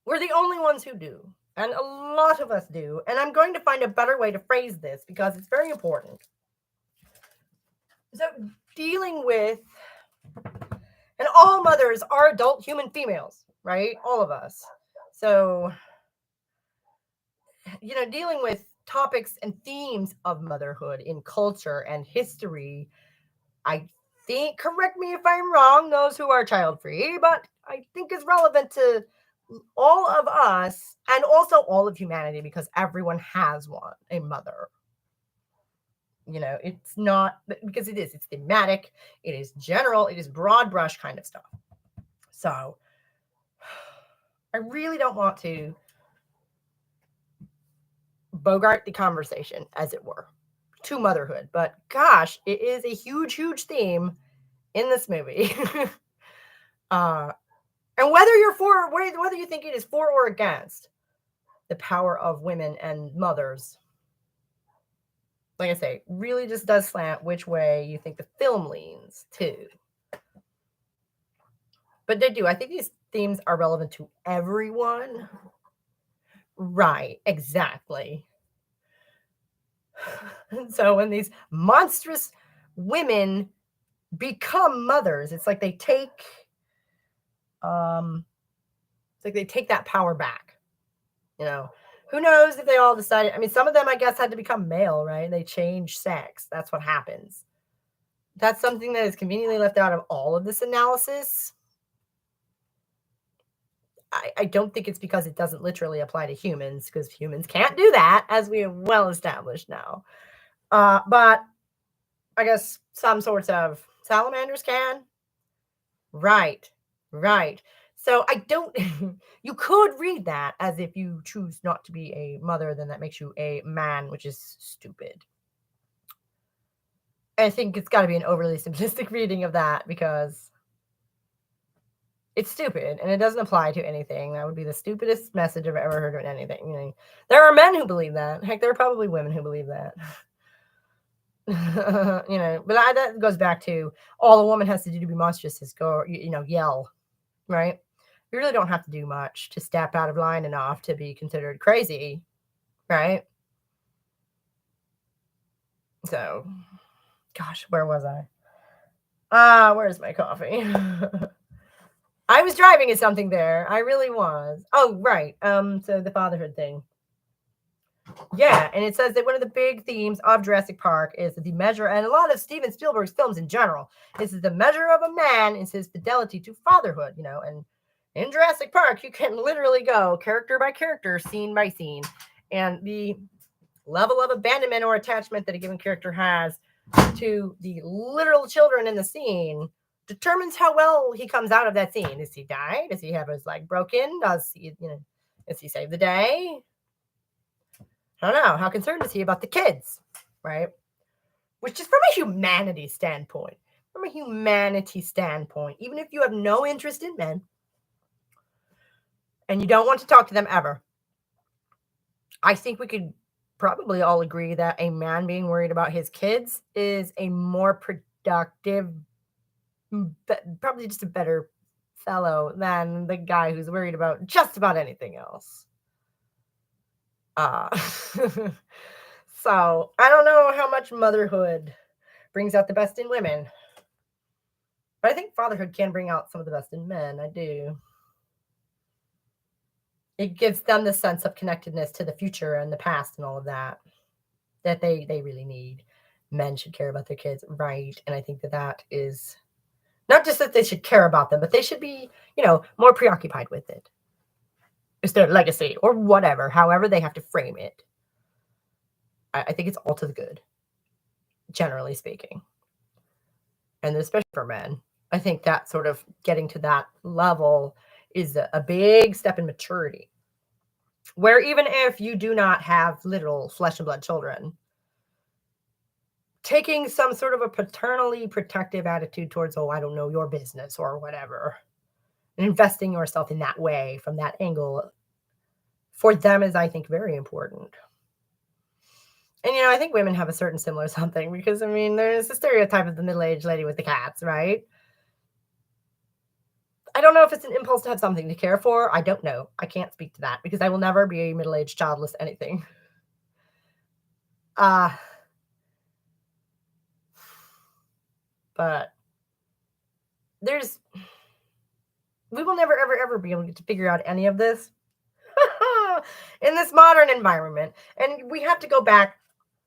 we're the only ones who do, and a lot of us do. And I'm going to find a better way to phrase this because it's very important. So, dealing with, and all mothers are adult human females, right? All of us. So, dealing with topics and themes of motherhood in culture and history, I think, correct me if I'm wrong, those who are child-free, but I think is relevant to all of us and also all of humanity because everyone has one, a mother. It's not, because it's thematic, it is general, it is broad brush kind of stuff. So I really don't want to bogart the conversation, as it were, to motherhood. But gosh, it is a huge, huge theme in this movie. And whether you think it is for or against the power of women and mothers, like I say, really just does slant which way you think the film leans to. But they do. I think these themes are relevant to everyone. Right, exactly. So when these monstrous women become mothers, it's like they take that power back. Who knows if they all decided, some of them, I guess, had to become male, right? They change sex. That's what happens. That's something that is conveniently left out of all of this analysis. I don't think it's because it doesn't literally apply to humans, because humans can't do that, as we have well established now. But I guess some sorts of salamanders can. Right. So I don't, you could read that as if you choose not to be a mother, then that makes you a man, which is stupid. I think it's got to be an overly simplistic reading of that because it's stupid and it doesn't apply to anything. That would be the stupidest message I've ever heard of anything. There are men who believe that. Heck, there are probably women who believe that. But that goes back to all a woman has to do to be monstrous is go, yell, right? You really don't have to do much to step out of line enough to be considered crazy, right? So, gosh, where was I? Where's my coffee? I was driving at something there. I really was. Oh, right. So the fatherhood thing. Yeah, and it says that one of the big themes of Jurassic Park is the measure, and a lot of Steven Spielberg's films in general, is the measure of a man is his fidelity to fatherhood, and in Jurassic Park, you can literally go character by character, scene by scene, and the level of abandonment or attachment that a given character has to the literal children in the scene determines how well he comes out of that scene. Does he die? Does he have his leg broken? Does he save the day? I don't know. How concerned is he about the kids, right? Which is from a humanity standpoint. from a humanity standpoint, even if you have no interest in men and you don't want to talk to them ever, I think we could probably all agree that a man being worried about his kids is a more productive, probably just a better fellow than the guy who's worried about just about anything else. So I don't know how much motherhood brings out the best in women, but I think fatherhood can bring out some of the best in men. I do. It gives them the sense of connectedness to the future and the past and all of that they really need. Men should care about their kids, right? And I think that is not just that they should care about them, but they should be, more preoccupied with it. It's their legacy or whatever, however they have to frame it. I think it's all to the good, generally speaking. And especially for men, I think that sort of getting to that level is a big step in maturity. Where even if you do not have literal flesh and blood children, taking some sort of a paternally protective attitude towards, I don't know, your business or whatever, and investing yourself in that way from that angle for them is, I think, very important. And, I think women have a certain similar something because, there's a stereotype of the middle-aged lady with the cats, right? I don't know if it's an impulse to have something to care for. I don't know. I can't speak to that because I will never be a middle-aged childless anything. But we will never, ever, ever be able to figure out any of this in this modern environment. And we have to go back.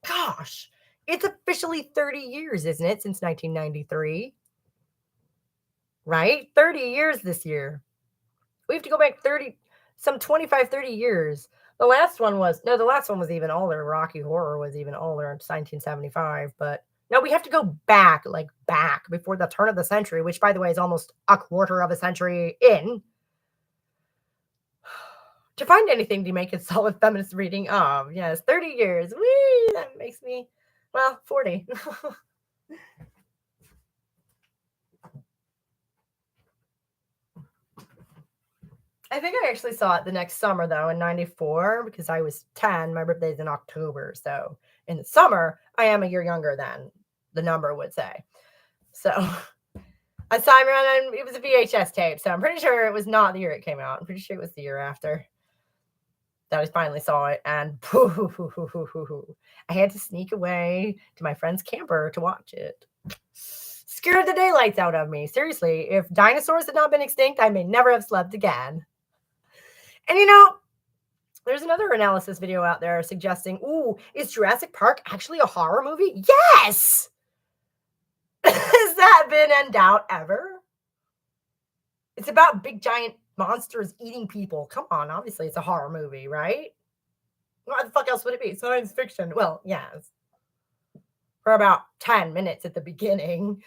Gosh, it's officially 30 years, isn't it, since 1993? Right? 30 years this year. We have to go back 25, 30 years. The last one was even older. Rocky Horror was even older. It's 1975. But no, we have to go back before the turn of the century, which, by the way, is almost a quarter of a century in, to find anything to make it solid feminist reading of. Yes, 30 years. Whee! That makes me, 40. I think I actually saw it the next summer, though, in 94, because I was 10. My birthday's in October. So in the summer, I am a year younger than the number would say. So I saw him around, and it was a VHS tape. So I'm pretty sure it was not the year it came out. I'm pretty sure it was the year after that I finally saw it. And I had to sneak away to my friend's camper to watch it. Scared the daylights out of me. Seriously, if dinosaurs had not been extinct, I may never have slept again. And there's another analysis video out there suggesting, is Jurassic Park actually a horror movie? Yes! Has that been in doubt ever? It's about big giant monsters eating people. Come on, obviously it's a horror movie, right? What the fuck else would it be? Science fiction. Well, yes. For about 10 minutes at the beginning.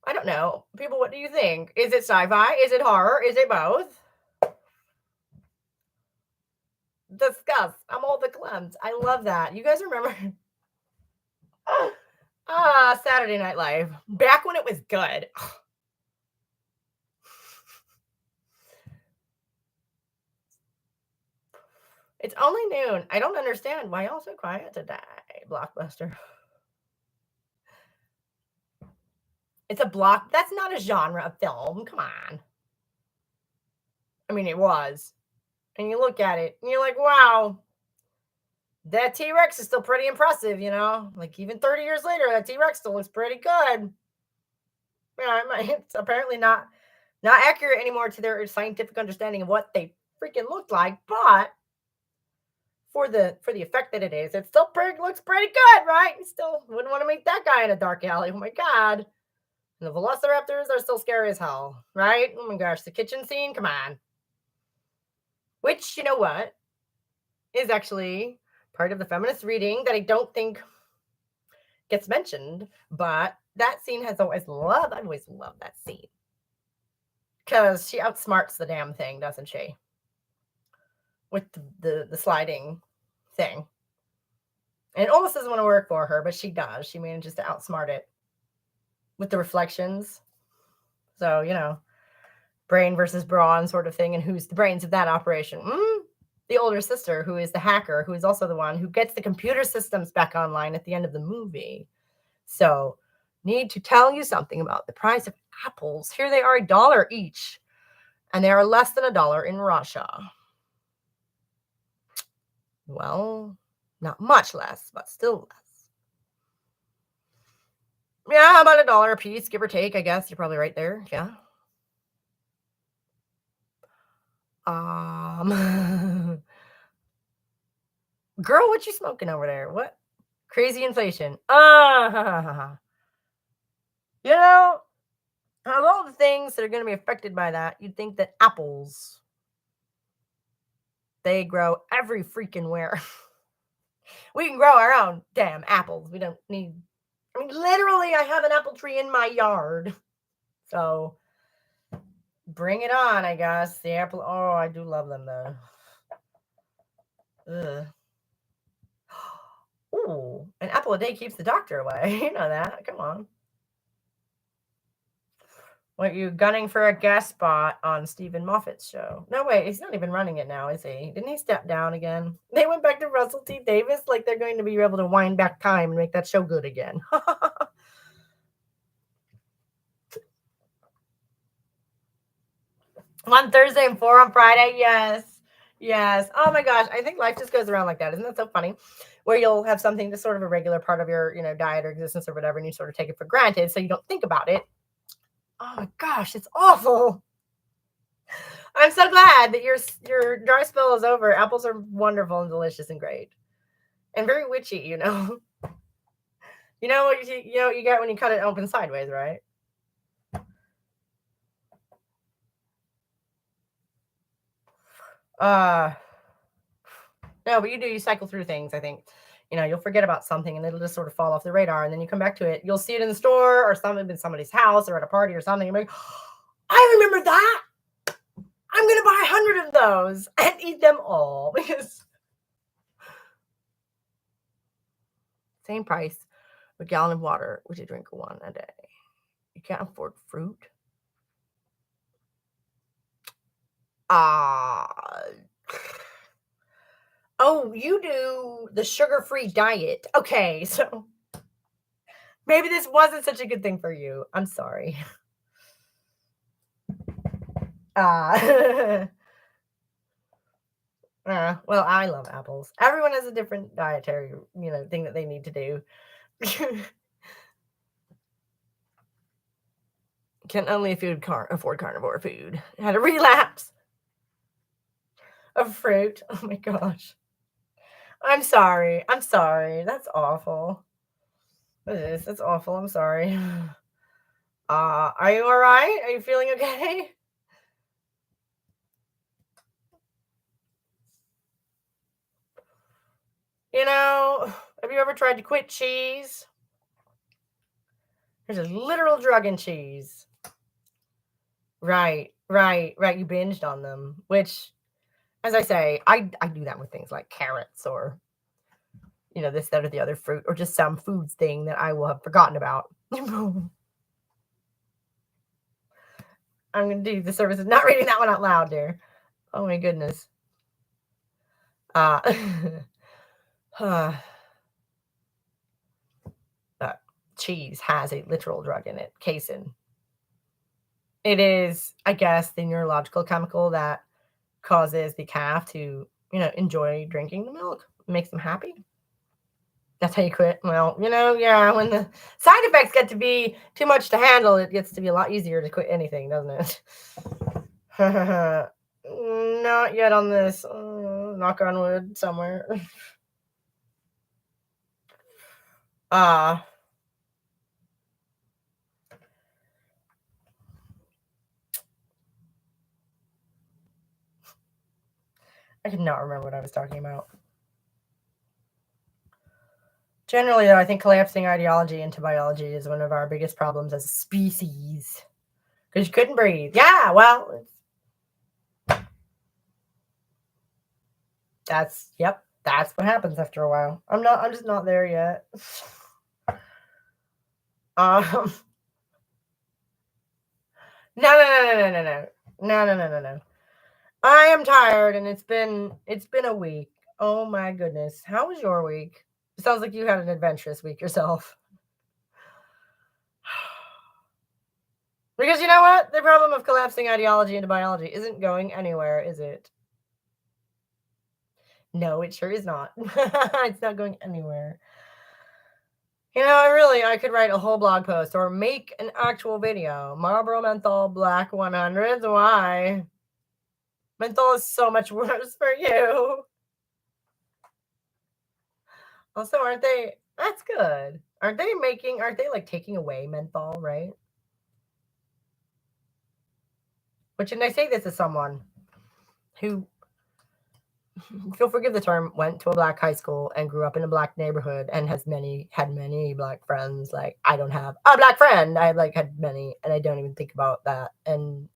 I don't know. People, what do you think? Is it sci-fi? Is it horror? Is it both? Discuss. I'm all the cleanse. I love that. You guys remember? Saturday Night Live. Back when it was good. It's only noon. I don't understand. Why y'all so quiet today? Blockbuster. It's a block. That's not a genre of film. Come on. It was. And you look at it and you're like, wow, that T-Rex is still pretty impressive, Like even 30 years later, that T-Rex still looks pretty good. It's apparently not accurate anymore to their scientific understanding of what they freaking looked like, but for the effect that it is, it still looks pretty good, right? You still wouldn't want to meet that guy in a dark alley. Oh my God. And the velociraptors are still scary as hell, right? Oh my gosh, the kitchen scene, come on. Which, you know what, is actually part of the feminist reading that I don't think gets mentioned, but that scene I've always loved that scene. Because she outsmarts the damn thing, doesn't she? With the sliding thing. And it almost doesn't want to work for her, but she does. She manages to outsmart it with the reflections. So, you know, brain versus brawn sort of thing. And who's the brains of that operation? The older sister, who is the hacker, who is also the one who gets the computer systems back online at the end of the movie. So, need to tell you something about the price of apples. Here they are $1 each, and they are less than $1 in Russia. Well, not much less, but still less. Yeah, about $1 a piece, give or take, I guess. You're probably right there. Yeah. Girl, what you smoking over there? What? Crazy inflation. You know, of all the things that are going to be affected by that, you'd think that apples, they grow every freaking where. We can grow our own damn apples. We don't need, I mean, literally, I have an apple tree in my yard. So bring it on, I guess. The apple, oh, I do love them though. Ugh. Ooh, an apple a day keeps the doctor away. You know that. Come on. What, you gunning for a guest spot on Stephen Moffat's show? No, wait, he's not even running it now, is he? Didn't he step down again? They went back to Russell T. Davis like they're going to be able to wind back time and make that show good again. 1 Thursday and 4 on Friday. Yes. Yes. Oh my gosh. I think life just goes around like that. Isn't that so funny? Where you'll have something that's sort of a regular part of your, diet or existence or whatever, and you sort of take it for granted. So you don't think about it. Oh my gosh, it's awful. I'm so glad that your dry spell is over. Apples are wonderful and delicious and great. And very witchy, You know what you get when you cut it open sideways, right? No, but you cycle through things, I think. You'll forget about something and it'll just sort of fall off the radar, and then you come back to it. You'll see it in the store or something in somebody's house or at a party or something. You're like, I remember that. I'm going to buy 100 of those and eat them all because same price a gallon of water, would you drink one a day? You can't afford fruit. Oh, you do the sugar-free diet. Okay, so maybe this wasn't such a good thing for you. I'm sorry. Well, I love apples. Everyone has a different dietary, thing that they need to do. Can only afford carnivore food. Had a relapse of fruit. Oh my gosh. I'm sorry. That's awful. What is this? That's awful. I'm sorry. Are you all right? Are you feeling okay? Have you ever tried to quit cheese? There's a literal drug in cheese. Right. You binged on them, which, as I say, I do that with things like carrots or, this, that, or the other fruit, or just some foods thing that I will have forgotten about. I'm going to do the service of not reading that one out loud, dear. Oh my goodness. Cheese has a literal drug in it, casein. It is, I guess, the neurological chemical that causes the calf to, enjoy drinking the milk. It makes them happy. That's how you quit. Well, yeah, when the side effects get to be too much to handle, it gets to be a lot easier to quit anything, doesn't it? Not yet on this. Knock on wood somewhere. I cannot remember what I was talking about. Generally, though, I think collapsing ideology into biology is one of our biggest problems as a species. Because you couldn't breathe. Yeah, well, that's That's what happens after a while. I'm just not there yet. No. No. I am tired, and it's been a week. Oh my goodness. How was your week? It sounds like you had an adventurous week yourself. Because you know what? The problem of collapsing ideology into biology isn't going anywhere, is it? No, it sure is not. It's not going anywhere. You know, I could write a whole blog post or make an actual video. Marlboro Menthol Black 100s. Why? Menthol is so much worse for you. Also, aren't they? That's good. Aren't they like taking away menthol, right? Which, and I say this as someone who, if you'll forgive the term, went to a black high school and grew up in a black neighborhood and had many black friends. Like, I don't have a black friend. I had many, and I don't even think about that. And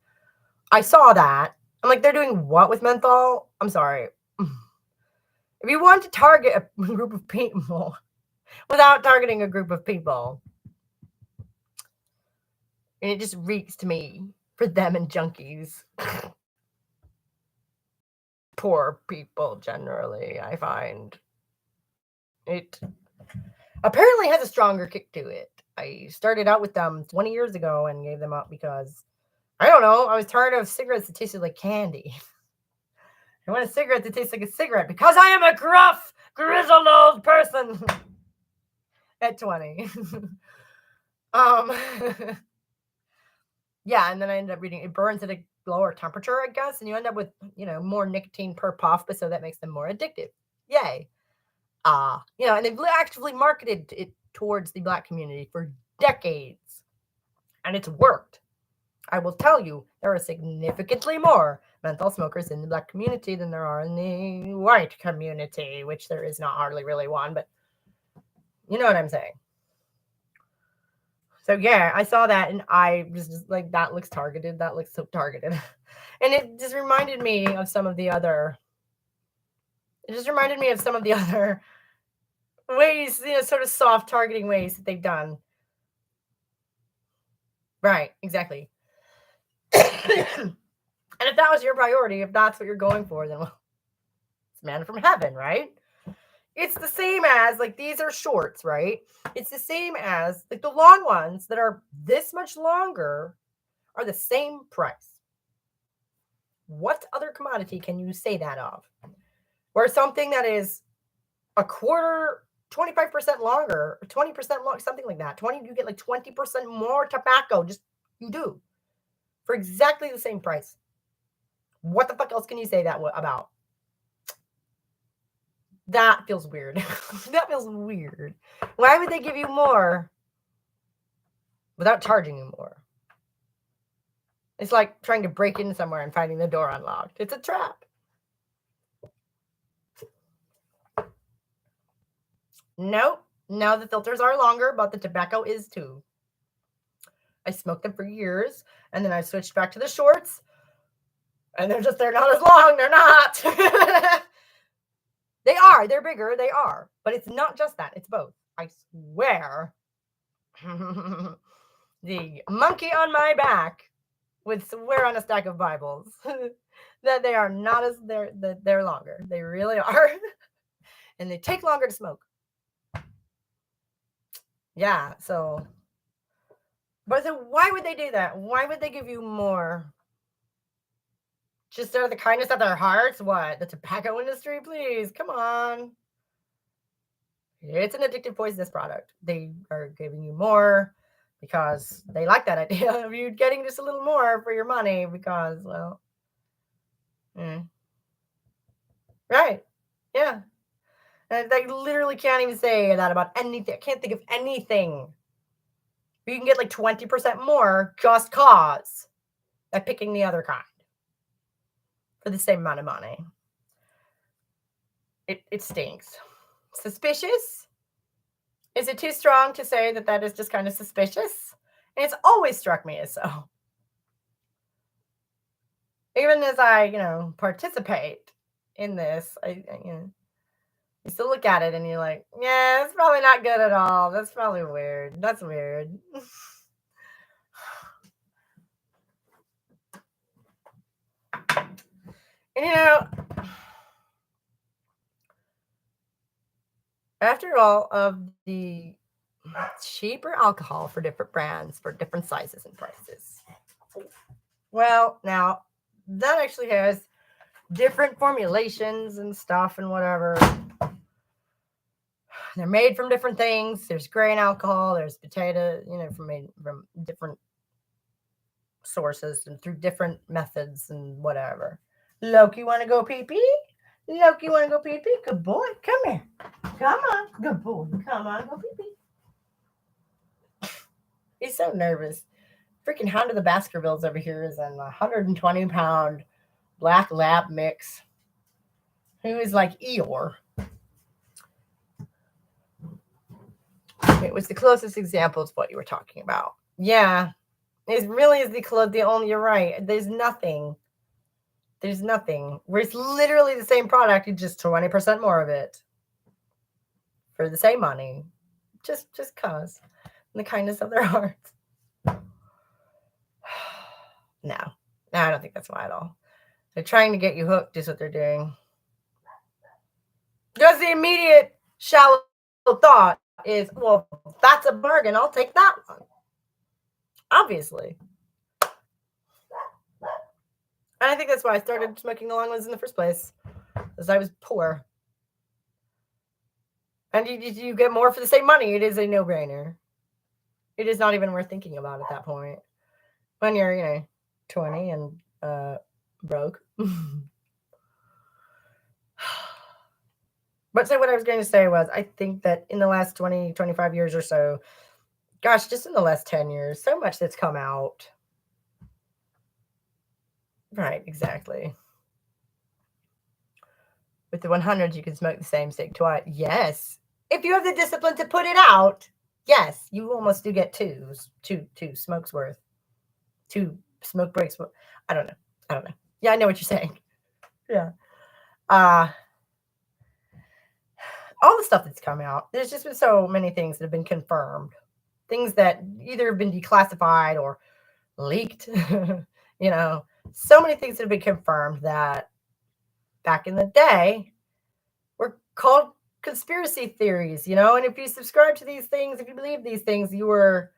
I saw that. I'm like, they're doing what with menthol? I'm sorry. If you want to target a group of people without targeting a group of people, and it just reeks to me for them and junkies. Poor people generally, I find. It apparently has a stronger kick to it. I started out with them 20 years ago and gave them up because, I don't know, I was tired of cigarettes that tasted like candy. I want a cigarette that tastes like a cigarette because I am a gruff, grizzled old person at 20. Yeah, and then I ended up reading it burns at a lower temperature, I guess, and you end up with, more nicotine per puff, but so that makes them more addictive. Yay. And they've actively marketed it towards the black community for decades, and it's worked. I will tell you, there are significantly more menthol smokers in the black community than there are in the white community, which there is not hardly really one, but you know what I'm saying. So yeah, I saw that and I was just like, that looks targeted. That looks so targeted. And it just reminded me of some of the other ways, sort of soft targeting ways that they've done. Right, exactly. And if that was your priority, if that's what you're going for, then well, it's man from heaven, right? It's the same as, like, these are shorts, right? It's the same as, like, the long ones that are this much longer are the same price. What other commodity can you say that of? Where something that is a quarter, 25% longer, 20% long, something like that. You get like 20% more tobacco. Just, you do. For exactly the same price. What the fuck else can you say that about? That feels weird. That feels weird. Why would they give you more without charging you more? It's like trying to break in somewhere and finding the door unlocked. It's a trap. Nope. Now the filters are longer, but the tobacco is too. I smoked them for years, and then I switched back to the shorts, and they're not as long. They're not. They're bigger, they are. But it's not just that, it's both. I swear. The monkey on my back would swear on a stack of Bibles that they are not as, they're longer. They really are. And they take longer to smoke. Yeah, so. But so why would they do that? Why would they give you more? Just out of the kindness of their hearts? What? The tobacco industry? Please, come on. It's an addictive, poisonous product. They are giving you more because they like that idea of you getting just a little more for your money because, well, right. Yeah. And they literally can't even say that about anything. I can't think of anything. You can get like 20% more just cause by picking the other kind for the same amount of money. It stinks. Suspicious? Is it too strong to say that is just kind of suspicious? And it's always struck me as so. Even as I, participate in this, You still look at it and you're like, yeah, it's probably not good at all. That's probably weird. That's weird. And after all of the cheaper alcohol for different brands, for different sizes and prices, well, now that actually has different formulations and stuff and whatever. They're made from different things. There's grain alcohol, there's potato, from different sources and through different methods and whatever. Loki, want to go pee-pee? Loki, want to go pee-pee? Good boy. Come here. Come on. Good boy. Come on, go pee-pee. He's so nervous. Freaking Hound of the Baskervilles over here is an 120-pound black lab mix who is like Eeyore. It was the closest example to what you were talking about. Yeah. It really is the only, you're right. There's nothing. Where it's literally the same product, you just 20% more of it for the same money. Just cause. In the kindness of their hearts. No, I don't think that's why at all. They're trying to get you hooked is what they're doing. Because the immediate shallow thought is, well, that's a bargain. I'll take that one. Obviously. And I think that's why I started smoking the long ones in the first place. Because I was poor. And you get more for the same money. It is a no-brainer. It is not even worth thinking about at that point. When you're, 20 and broke. But so what I was going to say was, I think that in the last 20, 25 years or so, gosh, just in the last 10 years, so much that's come out. Right, exactly. With the 100s, you can smoke the same cig twice. Yes. If you have the discipline to put it out, yes, you almost do get two smokes worth. 2 smoke breaks. I don't know. Yeah, I know what you're saying. Yeah. All the stuff that's come out, there's just been so many things that have been confirmed. Things that either have been declassified or leaked. So many things that have been confirmed that back in the day were called conspiracy theories, and if you subscribe to these things, if you believe these things, you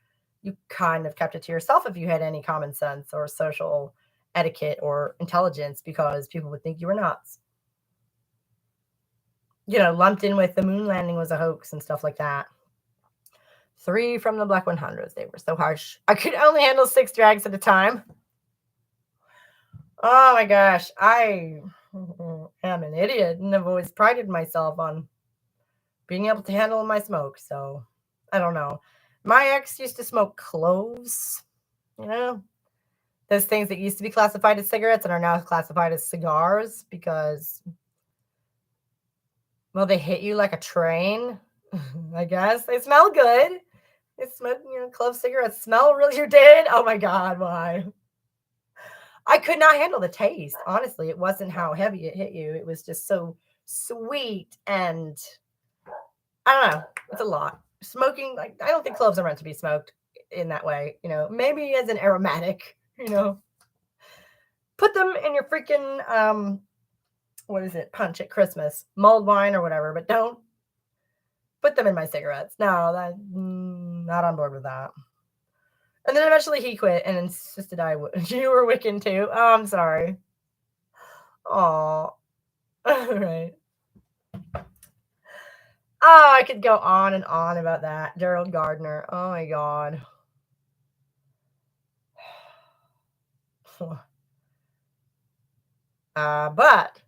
kind of kept it to yourself if you had any common sense or social etiquette or intelligence, because people would think you were nuts. Lumped in with the moon landing was a hoax and stuff like that. 3 from the Black 100s. They were so harsh. I could only handle 6 drags at a time. Oh my gosh. I am an idiot and I've always prided myself on being able to handle my smoke. So I don't know. My ex used to smoke cloves, those things that used to be classified as cigarettes and are now classified as cigars because, well, they hit you like a train, I guess. They smell good. They smoke, clove cigarettes smell really did. Oh my God, why? I could not handle the taste. Honestly, it wasn't how heavy it hit you. It was just so sweet and I don't know. It's a lot. Smoking, I don't think cloves are meant to be smoked in that way. Maybe as an aromatic, Put them in your freaking, what is it? Punch at Christmas, mulled wine or whatever, but don't put them in my cigarettes. No, not on board with that. And then eventually he quit and insisted you were Wiccan too. Oh, I'm sorry. Oh, all right. Oh, I could go on and on about that. Gerald Gardner. Oh my God. But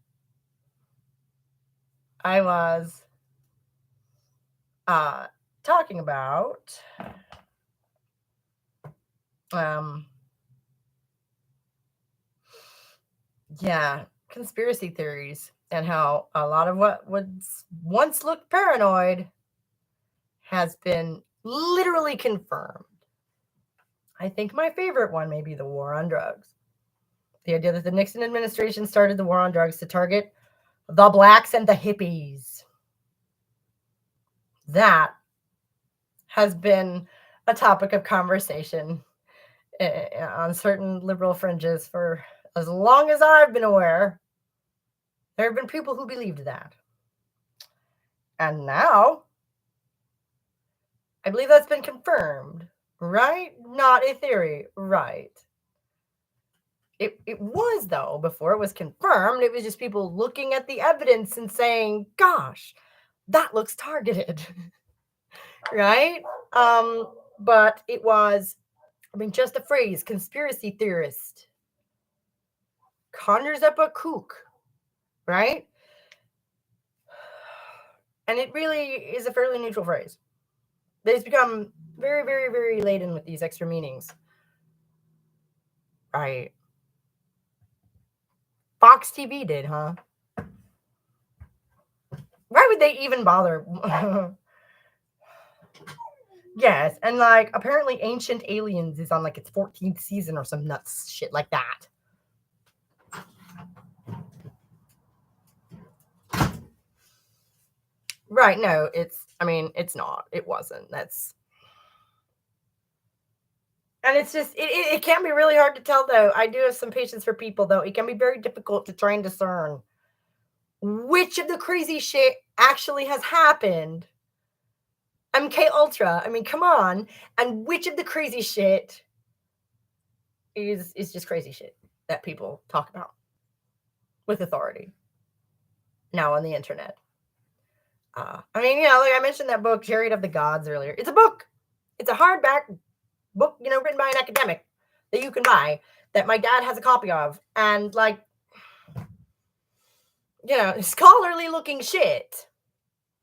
I was talking about conspiracy theories and how a lot of what once looked paranoid has been literally confirmed. I think my favorite one may be the war on drugs. The idea that the Nixon administration started the war on drugs to target the blacks and the hippies. That has been a topic of conversation on certain liberal fringes for as long as I've been aware. There have been people who believed that. And now, I believe that's been confirmed, right? Not a theory, right? It was, though, before it was confirmed. It was just people looking at the evidence and saying, gosh, that looks targeted, right? But it was, I mean, just the phrase conspiracy theorist conjures up a kook, right? And it really is a fairly neutral phrase. It's become very, very, very laden with these extra meanings. Right. Fox TV did, huh? Why would they even bother? Yes, and like apparently Ancient Aliens is on like its 14th season or some nuts shit like that. Right, no, it's not. It wasn't. And it's just, it can be really hard to tell, though. I do have some patience for people, though. It can be very difficult to try and discern which of the crazy shit actually has happened. MK Ultra, I mean, come on. And which of the crazy shit is just crazy shit that people talk about with authority now on the internet. I mean, like I mentioned that book, Chariot of the Gods, earlier. It's a book. It's a hardback book, written by an academic that you can buy, that my dad has a copy of. And like, scholarly looking shit.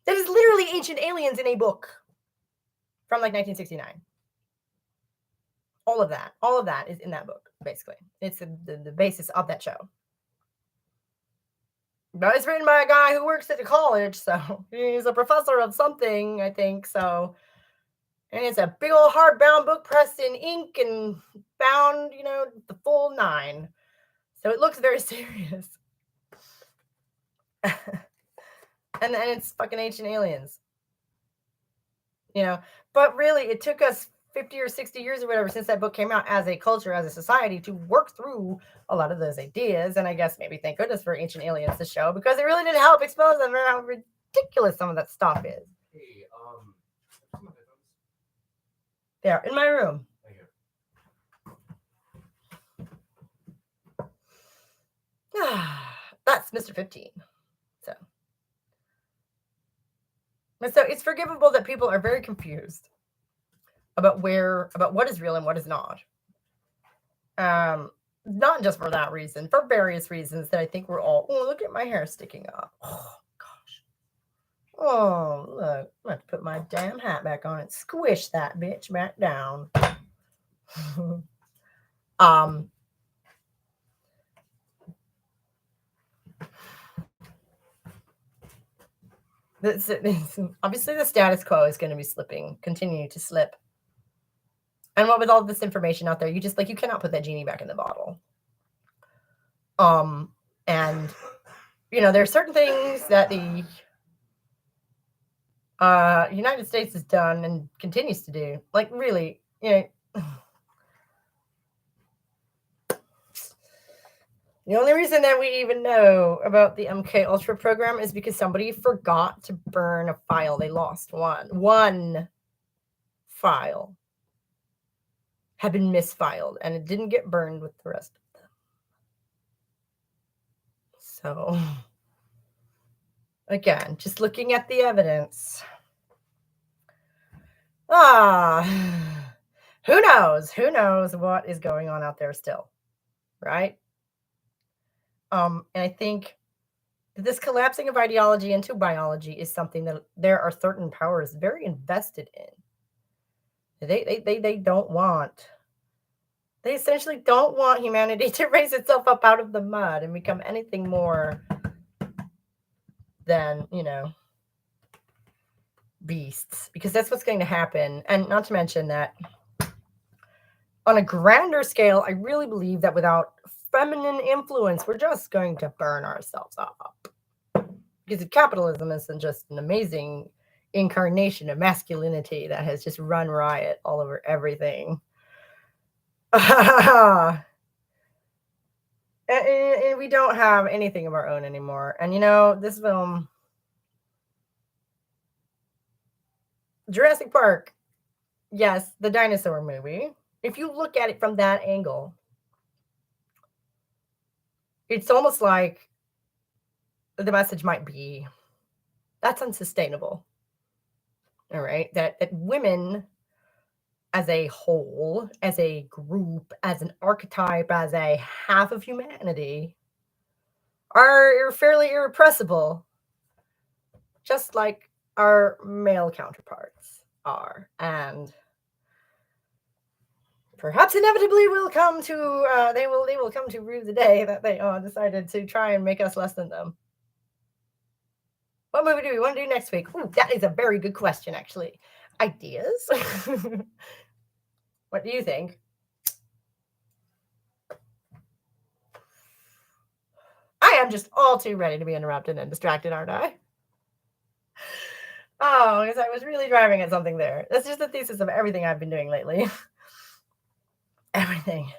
That is literally Ancient Aliens in a book from like 1969. All of that is in that book, basically. It's the basis of that show. But it's written by a guy who works at a college, so he's a professor of something, I think. So, and it's a big old hardbound book pressed in ink and bound, the full 9. So it looks very serious. And it's fucking Ancient Aliens. But really, it took us 50 or 60 years or whatever since that book came out as a culture, as a society, to work through a lot of those ideas. And I guess maybe thank goodness for Ancient Aliens, the show, because it really did help expose them and how ridiculous some of that stuff is. Hey, There, in my room. That's Mr. 15. So it's forgivable that people are very confused about what is real and what is not. Not just for that reason, for various reasons that I think we're all, look at my hair sticking up. Oh, gosh. Oh, look, I'm going to put my damn hat back on and squish that bitch back down. Obviously the status quo is going to be continuing to slip. And what with all this information out there, you cannot put that genie back in the bottle. And there are certain things that the United States has done and continues to do. Like, really, the only reason that we even know about the MK Ultra program is because somebody forgot to burn a file. They lost one file had been misfiled, and it didn't get burned with the rest of them. So, again, just looking at the evidence. Who knows? Who knows what is going on out there still, right? And I think that this collapsing of ideology into biology is something that there are certain powers very invested in. They don't want. They essentially don't want humanity to raise itself up out of the mud and become anything more than, beasts, because that's what's going to happen. And not to mention that on a grander scale, I really believe that without feminine influence, we're just going to burn ourselves up. Because capitalism isn't just an amazing incarnation of masculinity that has just run riot all over everything. And we don't have anything of our own anymore. And this film, Jurassic Park, yes, the dinosaur movie, if you look at it from that angle, it's almost like the message might be that's unsustainable. All right, that women as a whole, as a group, as an archetype, as a half of humanity are fairly irrepressible, just like our male counterparts are. And perhaps inevitably will come to they will come to rue the day that they decided to try and make us less than them. What movie do we want to do next week? Ooh, that is a very good question, actually. Ideas? What do you think? I am just all too ready to be interrupted and distracted, aren't I? Oh, because I was really driving at something there. That's just the thesis of everything I've been doing lately. Everything.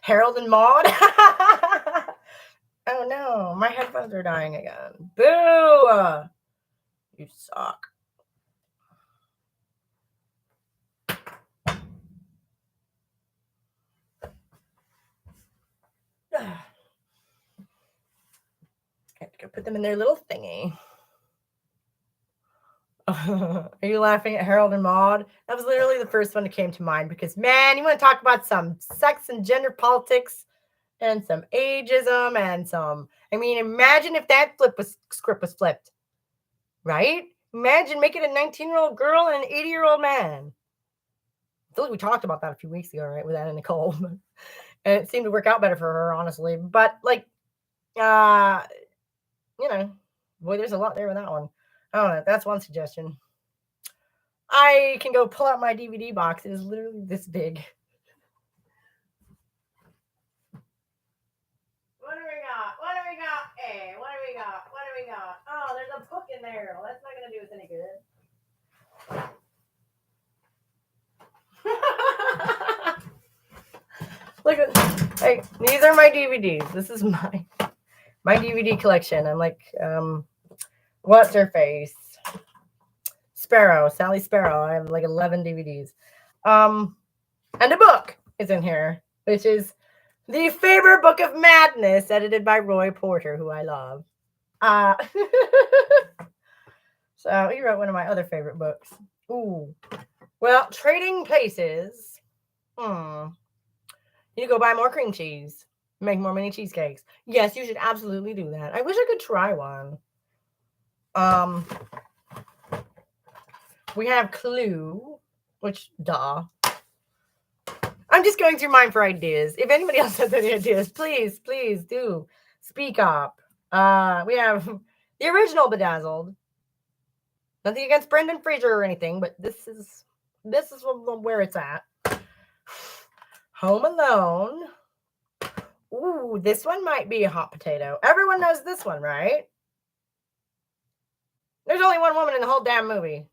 Harold and Maude. Oh no, my headphones are dying again. Boo! You suck. I have to go put them in their little thingy. Are you laughing at Harold and Maude? That was literally the first one that came to mind because, man, you want to talk about some sex and gender politics and some ageism and some, I mean, imagine if that script was flipped, right? Imagine making a 19-year-old girl and an 80-year-old man. I feel like we talked about that a few weeks ago, right, with Anna Nicole. And it seemed to work out better for her, honestly. But, like, boy, there's a lot there with that one. I don't know. That's one suggestion. I can go pull out my DVD box. It is literally this big. What do we got? What do we got? Hey, what do we got? What do we got? Oh, there's a book in there. Well, that's not going to do us any good. Look at, hey, these are my DVDs. This is my DVD collection. I'm like, what's her face? Sparrow, Sally Sparrow. I have like 11 DVDs. And a book is in here, which is The Faber Book of Madness, edited by Roy Porter, who I love. So he wrote one of my other favorite books. Ooh. Well, Trading Places. You go buy more cream cheese. Make more mini cheesecakes. Yes, you should absolutely do that. I wish I could try one. We have Clue, which, duh. I'm just going through mine for ideas. If anybody else has any ideas, please do speak up. We have the original Bedazzled. Nothing against Brendan Fraser or anything, but this is where it's at. Home Alone. Ooh, this one might be a hot potato. Everyone knows this one, right? There's only one woman in the whole damn movie.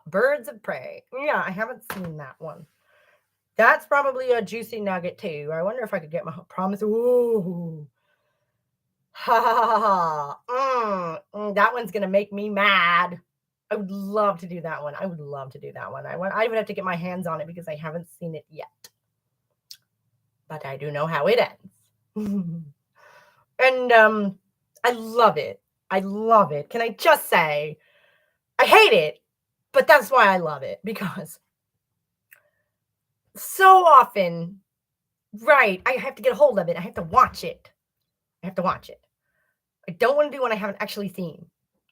Birds of Prey. Yeah, I haven't seen that one. That's probably a juicy nugget too. I wonder if I could get my promise. Ooh. Ha ha ha. That one's gonna make me mad. I would love to do that one. I would have to get my hands on it because I haven't seen it yet. But I do know how it ends. And I love it. Can I just say, I hate it, but that's why I love it, because so often, right, I have to get a hold of it. I have to watch it. I don't want to do one I haven't actually seen.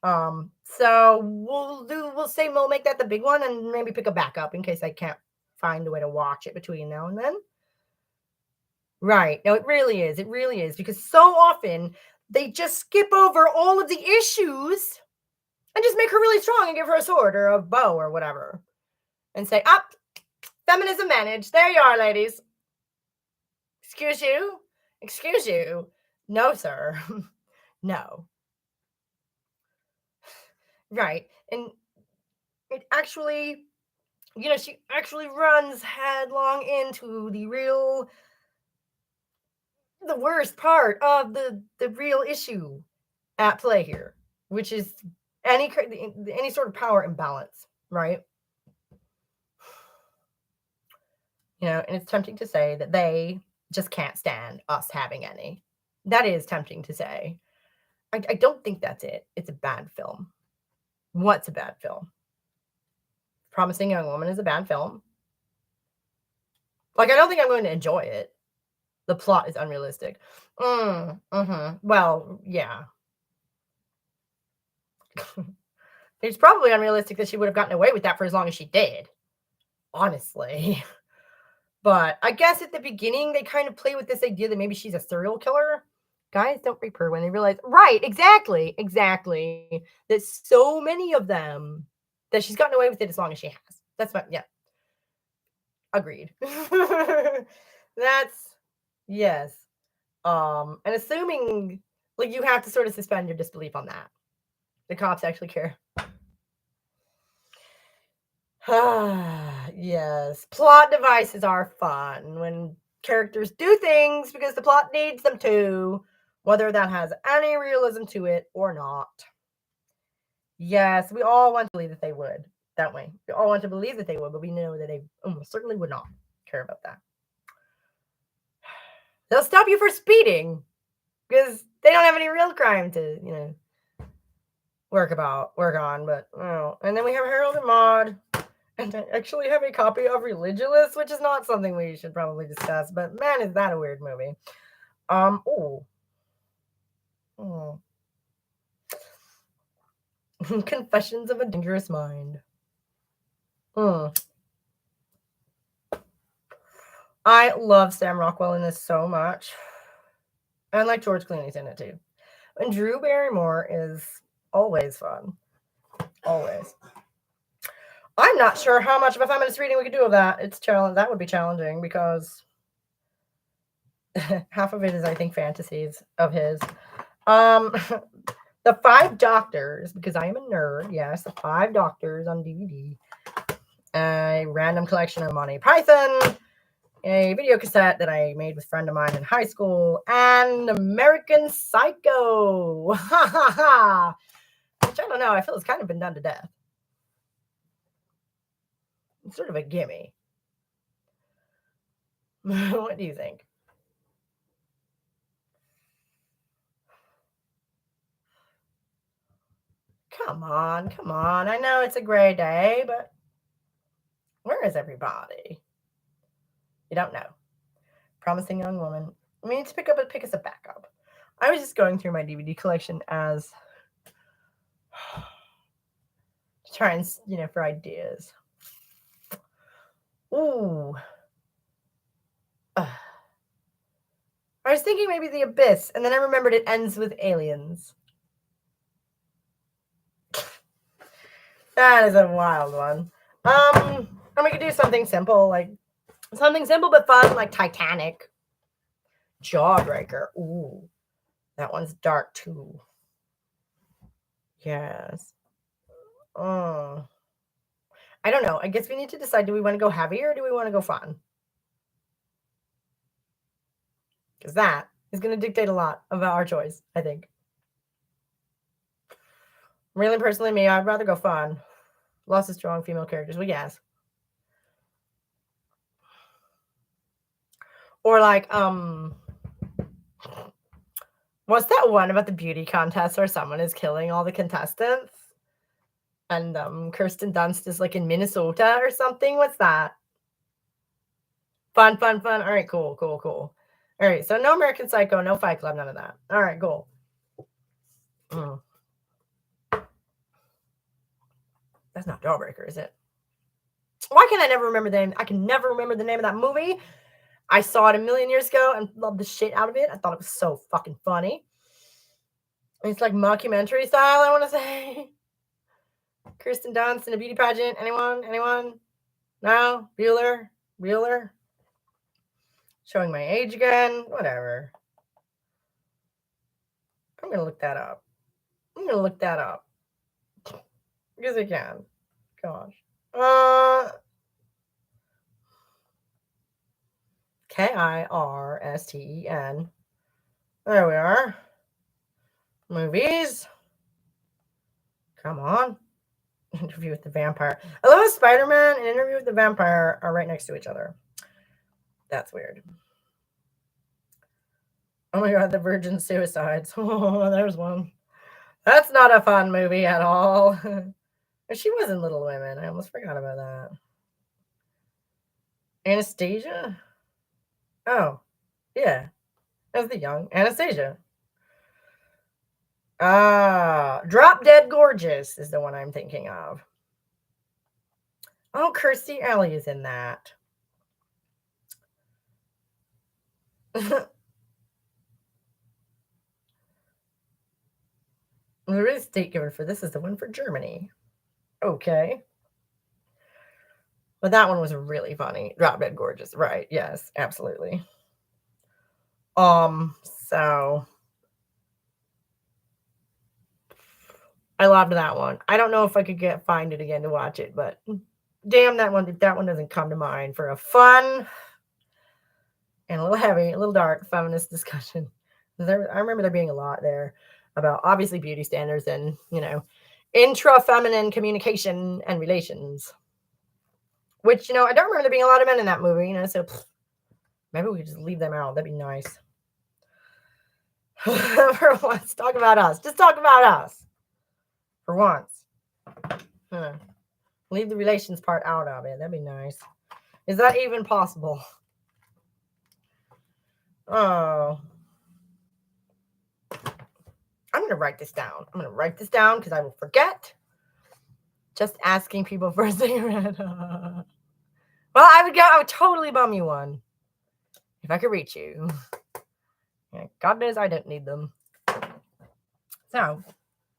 So we'll make that the big one and maybe pick a backup in case I can't find a way to watch it between now and then. Right. No, it really is because so often they just skip over all of the issues and just make her really strong and give her a sword or a bow or whatever and say, Feminism managed. There you are, ladies. Excuse you? Excuse you? No, sir. No. Right. And it actually, she actually runs headlong into the worst part of the real issue at play here, which is any sort of power imbalance, right? And it's tempting to say that they just can't stand us having any. That is tempting to say. I don't think that's it. It's a bad film. What's a bad film? Promising Young Woman is a bad film. Like, I don't think I'm going to enjoy it. The plot is unrealistic. Well, yeah. It's probably unrealistic that she would have gotten away with that for as long as she did. Honestly. But I guess at the beginning, they kind of play with this idea that maybe she's a serial killer. Guys don't rape her when they realize, right, exactly, that so many of them, that she's gotten away with it as long as she has. That's what, yeah. Agreed. That's, yes. And assuming, like, you have to sort of suspend your disbelief on that. The cops actually care. Yes. Plot devices are fun when characters do things because the plot needs them to, whether that has any realism to it or not. Yes, we all want to believe that they would, don't we? We all want to believe that they would, but we know that they almost certainly would not care about that. They'll stop you for speeding because they don't have any real crime to, work on. But, and then we have Harold and Maude. And I actually have a copy of Religulous, which is not something we should probably discuss, but man, is that a weird movie. Confessions of a Dangerous Mind. I love Sam Rockwell in this so much. And like George Clooney's in it too. And Drew Barrymore is always fun. Always. I'm not sure how much of a feminist reading we could do of that. That would be challenging because half of it is, I think, fantasies of his. The 5 Doctors, because I am a nerd, yes, the 5 Doctors on DVD. A random collection of Monty Python, a video cassette that I made with a friend of mine in high school, and American Psycho. Which I don't know, I feel it's kind of been done to death. It's sort of a gimme. What do you think? Come on. I know it's a gray day, but where is everybody? You don't know. Promising Young Woman. We need to pick us a backup. I was just going through my DVD collection as to try and, for ideas. Ooh. I was thinking maybe The Abyss, and then I remembered it ends with aliens. That is a wild one. And we could do something simple but fun, like Titanic. Jawbreaker. Ooh. That one's dark too. Yes. I don't know. I guess we need to decide, do we want to go heavy or do we want to go fun? Because that is going to dictate a lot of our choice, I think. Really, personally, me, I'd rather go fun. Lots of strong female characters. Well, yes. Or like, what's that one about the beauty contest where someone is killing all the contestants? And Kirsten Dunst is like in Minnesota or something. What's that? Fun. All right, cool. All right, so no American Psycho, no Fight Club, none of that. All right, cool. That's not Jawbreaker, is it? Why can I never remember the name? I can never remember the name of that movie. I saw it a million years ago and loved the shit out of it. I thought it was so fucking funny. It's like mockumentary style, I want to say. Kirsten Dunst in a beauty pageant. Anyone? No? Bueller? Wheeler. Showing my age again. Whatever. I'm going to look that up. Because I can. Gosh. Kirsten. There we are. Movies. Come on. Interview with the Vampire. I love Spider-Man and Interview with the Vampire are right next to each other. That's weird. Oh my God, The Virgin Suicides. Oh, there's one. That's not a fun movie at all. She was in Little Women. I almost forgot about that. Anastasia? Oh, yeah. That's the young Anastasia. Drop Dead Gorgeous is the one I'm thinking of. Oh, Kirstie Alley is in that. The release date given for this is the one for Germany. Okay. But that one was really funny. Drop Dead Gorgeous. Right. Yes, absolutely. So I loved that one. I don't know if I could find it again to watch it, but damn, that one doesn't come to mind for a fun and a little heavy, a little dark feminist discussion. I remember there being a lot there about obviously beauty standards and, intra-feminine communication and relations. Which, I don't remember there being a lot of men in that movie, so maybe we could just leave them out. That'd be nice. For once, talk about us. Just talk about us. For once. Leave the relations part out of it. That'd be nice. Is that even possible? Oh. I'm going to write this down. Because I will forget. Just asking people for a cigarette. Well, I would totally bum you one. If I could reach you. Yeah, God knows I don't need them. So,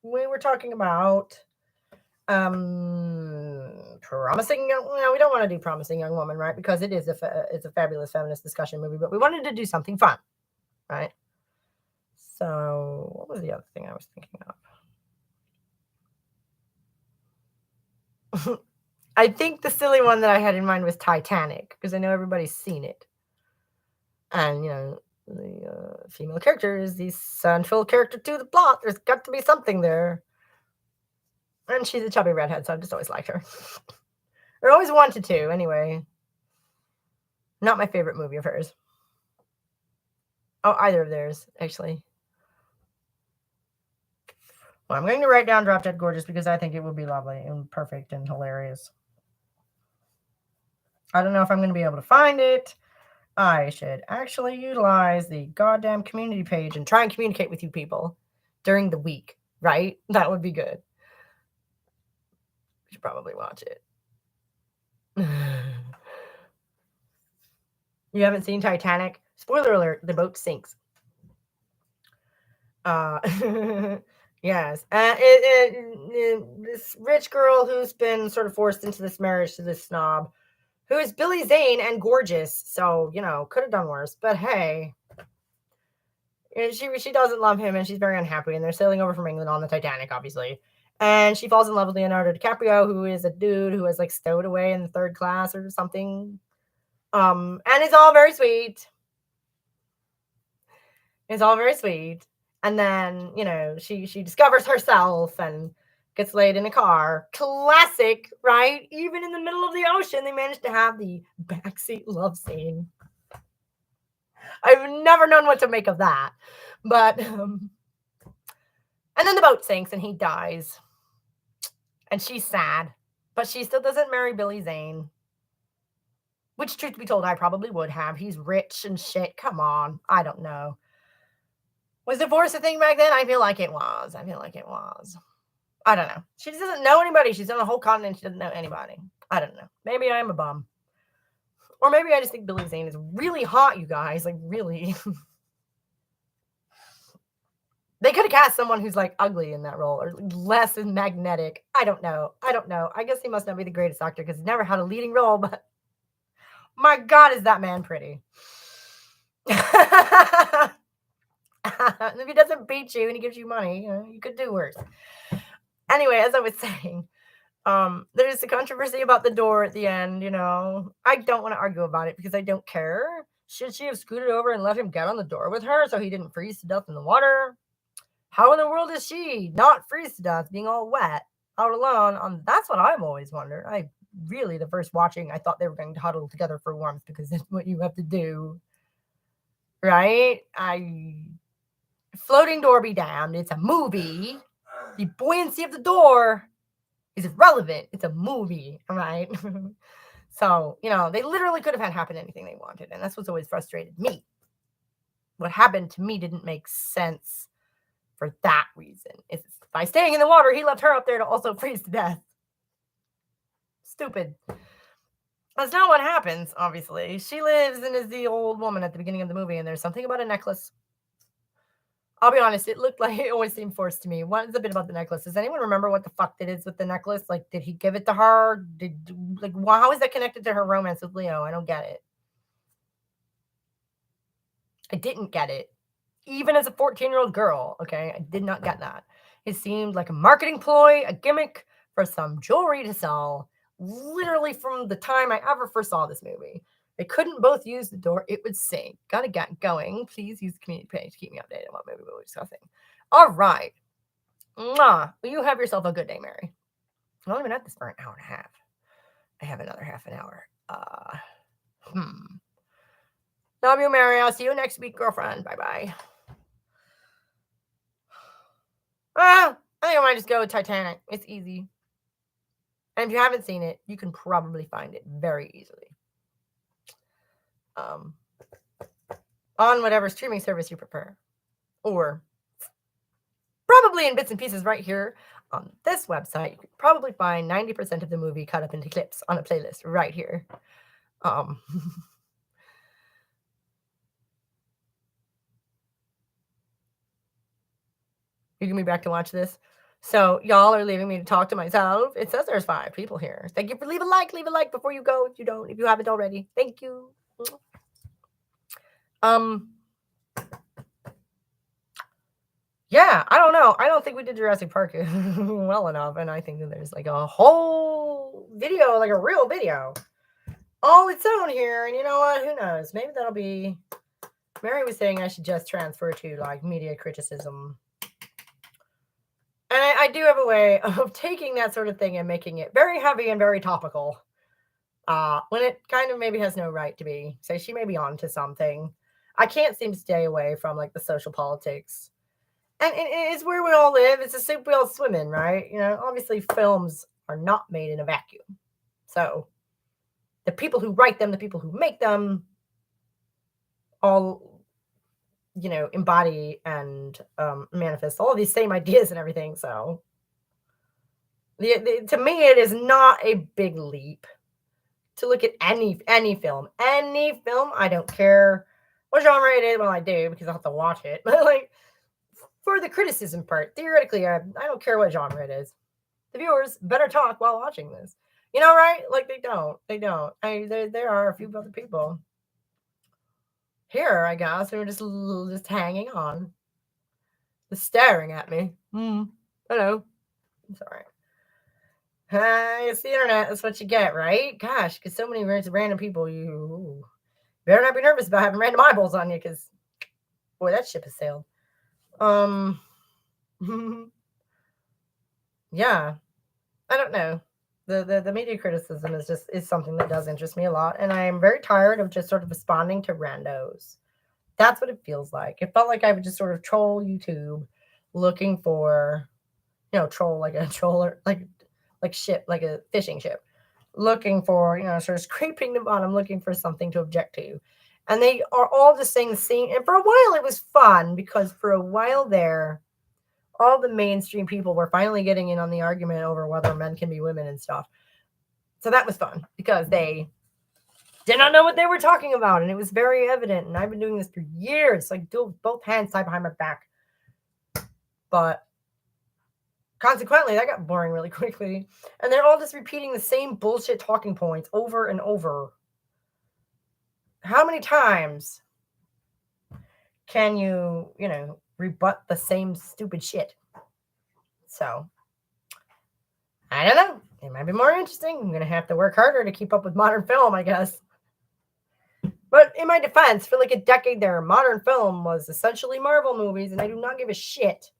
we were talking about promising young, we don't want to do Promising Young Woman, right? Because it's a fabulous feminist discussion movie, but we wanted to do something fun, right? So, what was the other thing I was thinking of? I think the silly one that I had in mind was Titanic, because I know everybody's seen it. And, the female character is the central character to the plot. There's got to be something there. And she's a chubby redhead, so I've just always liked her. Or always wanted to, anyway. Not my favorite movie of hers. Oh, either of theirs, actually. Well, I'm going to write down Drop Dead Gorgeous because I think it would be lovely and perfect and hilarious. I don't know if I'm going to be able to find it. I should actually utilize the goddamn community page and try and communicate with you people during the week, right? That would be good. You should probably watch it. You haven't seen Titanic? Spoiler alert, the boat sinks. Yes. This rich girl who's been sort of forced into this marriage to this snob, who is Billy Zane and gorgeous. So, could have done worse. But hey, she doesn't love him and she's very unhappy. And they're sailing over from England on the Titanic, obviously. And she falls in love with Leonardo DiCaprio, who is a dude who is stowed away in the third class or something. And it's all very sweet. And then, she discovers herself and gets laid in a car. Classic, right? Even in the middle of the ocean, they managed to have the backseat love scene. I've never known what to make of that. But, and then the boat sinks and he dies. And she's sad. But she still doesn't marry Billy Zane. Which, truth be told, I probably would have. He's rich and shit. Come on. I don't know. Was divorce a thing back then? I feel like it was. I don't know. She doesn't know anybody. She's on a whole continent. She doesn't know anybody. I don't know. Maybe I'm a bum. Or maybe I just think Billy Zane is really hot, you guys. Really. They could have cast someone who's ugly in that role or less magnetic. I don't know. I guess he must not be the greatest actor because he never had a leading role, but My God, is that man pretty? If he doesn't beat you and he gives you money, you could do worse. Anyway, as I was saying, there's a controversy about the door at the end. I don't want to argue about it because I don't care. Should she have scooted over and let him get on the door with her so he didn't freeze to death in the water? How in the world is she not freeze to death, being all wet, out alone? That's what I've always wondered. The first watching, I thought they were going to huddle together for warmth because that's what you have to do, right? Floating door be damned. It's a movie. The buoyancy of the door is irrelevant. It's a movie, all right? So, they literally could have had happen anything they wanted, and that's what's always frustrated me. What happened to me didn't make sense for that reason. It's by staying in the water, he left her up there to also freeze to death. Stupid. That's not what happens, obviously. She lives and is the old woman at the beginning of the movie, and there's something about a necklace. I'll be honest, it looked like it always seemed forced to me. What is the bit about the necklace? Does anyone remember what the fuck it is with the necklace? Like, did he give it to her? How is that connected to her romance with Leo? I don't get it. I didn't get it. Even as a 14-year-old girl, okay? I did not get that. It seemed like a marketing ploy, a gimmick for some jewelry to sell, literally from the time I ever first saw this movie. They couldn't both use the door. It would sink. Gotta get going. Please use the community page to keep me updated on what movie we're discussing. All right. Well, you have yourself a good day, Mary. I've only been at this for an hour and a half. I have another half an hour. Love you, Mary. I'll see you next week, girlfriend. Bye-bye. I think I might just go with Titanic. It's easy. And if you haven't seen it, you can probably find it very easily. On whatever streaming service you prefer. Or probably in bits and pieces right here on this website. You could probably find 90% of the movie cut up into clips on a playlist right here. You can be back to watch this. So y'all are leaving me to talk to myself. It says there's 5 people here. Thank you for leave a like before you go if you haven't already. Thank you. Yeah, I don't know. I don't think we did Jurassic Park well enough, and I think that there's like a whole video, like a real video, all its own here. And you know what? Who knows? Maybe that'll be. Mary was saying I should just transfer to like media criticism. And I do have a way of taking that sort of thing and making it very heavy and very topical. When it kind of maybe has no right to be. So she may be on to something. I can't seem to stay away from like the social politics. And it's where we all live. It's a soup we all swim in, right? Obviously films are not made in a vacuum. So the people who write them, the people who make them, all embody and manifest all of these same ideas and everything. So to me, it is not a big leap to look at any film. Any film, I don't care what genre it is. Well, I do because I have to watch it. But like for the criticism part, theoretically, I don't care what genre it is. The viewers better talk while watching this. Right? Like they don't. There are a few other people here, I guess, who are just hanging on, just staring at me. Hello. I'm sorry. It's the internet. That's what you get, right? Gosh, because so many random people, you better not be nervous about having random eyeballs on you, because boy, that ship has sailed. Yeah, I don't know. The media criticism is something that does interest me a lot, and I am very tired of just sort of responding to randos. That's what it feels like. It felt like I would just sort of troll YouTube, looking for, troll like a troller, like ship, like a fishing ship, looking for, sort of scraping the bottom, looking for something to object to. And they are all just saying the same. And for a while, it was fun because for a while there, all the mainstream people were finally getting in on the argument over whether men can be women and stuff. So that was fun because they did not know what they were talking about. And it was very evident. And I've been doing this for years. Like, do both hands tied behind my back. But consequently, that got boring really quickly. And they're all just repeating the same bullshit talking points over and over. how many times can you, rebut the same stupid shit? So, I don't know. It might be more interesting. I'm going to have to work harder to keep up with modern film, I guess. But in my defense, for like a decade there, modern film was essentially Marvel movies, and I do not give a shit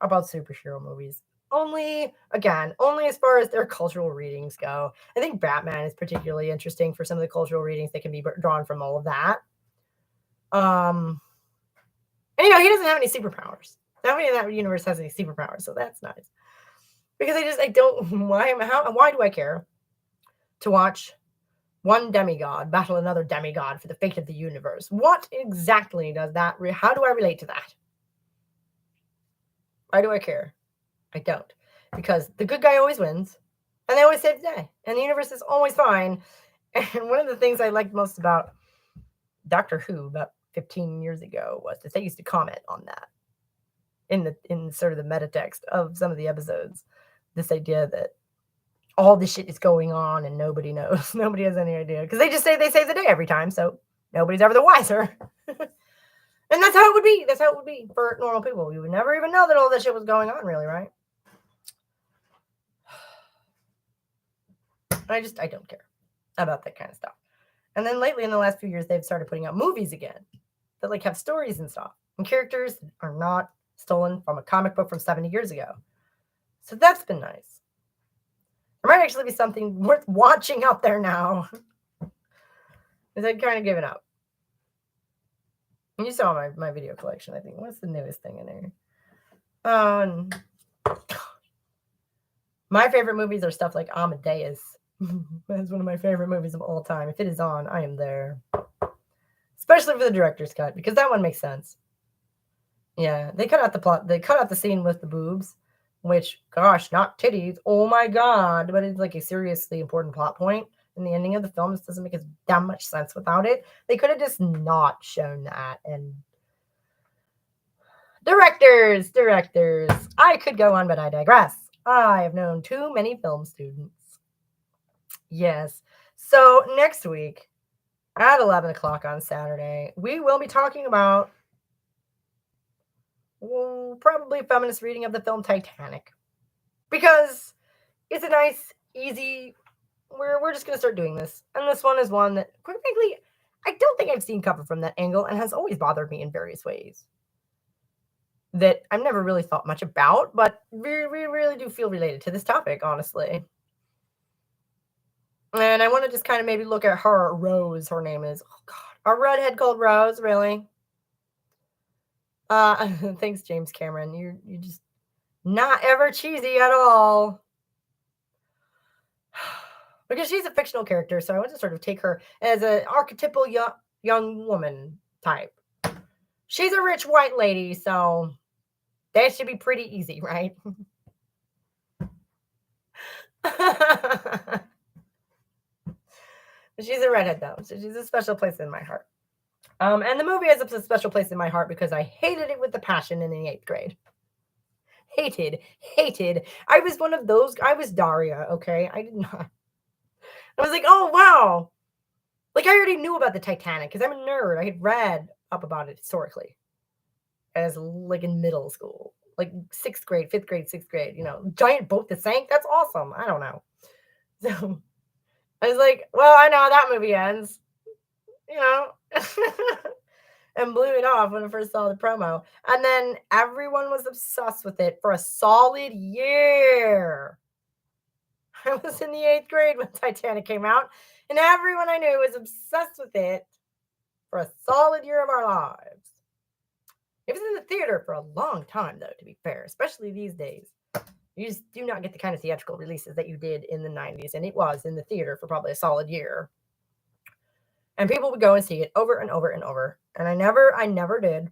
about superhero movies. Only as far as their cultural readings go. I think Batman is particularly interesting for some of the cultural readings that can be drawn from all of that. And he doesn't have any superpowers. Nobody in that universe has any superpowers, so that's nice. Because I don't. Why do I care to watch one demigod battle another demigod for the fate of the universe? What exactly does that? How do I relate to that? Why do I care? I don't, because the good guy always wins, and they always save the day, and the universe is always fine. And one of the things I liked most about Doctor Who about 15 years ago was that they used to comment on that in sort of the meta text of some of the episodes. This idea that all this shit is going on and nobody knows, nobody has any idea, because they just say they save the day every time, so nobody's ever the wiser. And that's how it would be. That's how it would be for normal people. We would never even know that all this shit was going on, really, right? I don't care about that kind of stuff. And then lately, in the last few years, they've started putting out movies again that like have stories and stuff, and characters that are not stolen from a comic book from 70 years ago. So that's been nice. There might actually be something worth watching out there now. Because I'd kind of given up. And you saw my video collection, I think. What's the newest thing in there? My favorite movies are stuff like Amadeus. That's one of my favorite movies of all time. If it is on, I am there. Especially for the director's cut, because that one makes sense. Yeah, they cut out the plot. They cut out the scene with the boobs, which, gosh, not titties. Oh my God. But it's like a seriously important plot point in the ending of the film. This doesn't make that much sense without it. They could have just not shown that. And directors. I could go on, but I digress. I have known too many film students. Yes. So next week at 11 o'clock on Saturday, we will be talking about probably a feminist reading of the film Titanic. Because it's a nice, easy, we're just going to start doing this. And this one is one that, quite frankly, I don't think I've seen covered from that angle and has always bothered me in various ways. That I've never really thought much about, but we really do feel related to this topic, honestly. And I want to just kind of maybe look at her, Rose, her name is. Oh, God. A redhead called Rose, really? Thanks, James Cameron. You're just not ever cheesy at all. Because she's a fictional character, so I want to sort of take her as an archetypal young woman type. She's a rich white lady, so that should be pretty easy, right? She's a redhead, though, so she's a special place in my heart. And the movie has a special place in my heart because I hated it with a passion in the 8th grade. Hated. I was one of those. I was Daria, okay? I did not. I was like, oh, wow. Like, I already knew about the Titanic because I'm a nerd. I had read up about it historically as, like, in middle school. Like, 6th grade, 5th grade, 6th grade. Giant boat that sank. That's awesome. I don't know. So, I was like, well, I know how that movie ends. And blew it off when I first saw the promo. And then everyone was obsessed with it for a solid year. I was in the 8th grade when Titanic came out, and everyone I knew was obsessed with it for a solid year of our lives. It was in the theater for a long time, though, to be fair, especially these days. You just do not get the kind of theatrical releases that you did in the 90s, and it was in the theater for probably a solid year. And people would go and see it over and over and over. And I never did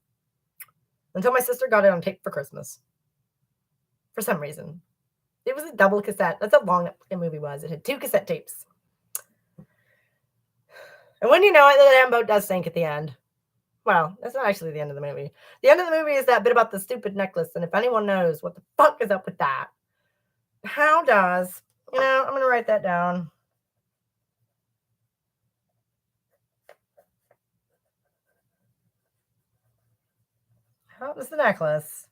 until my sister got it on tape for Christmas. For some reason. It was a double cassette. That's how long that movie was. It had 2 cassette tapes. And when you know it, the damn boat does sink at the end. Well, that's not actually the end of the movie. The end of the movie is that bit about the stupid necklace. And if anyone knows what the fuck is up with that, how does, I'm going to write that down. how does the necklace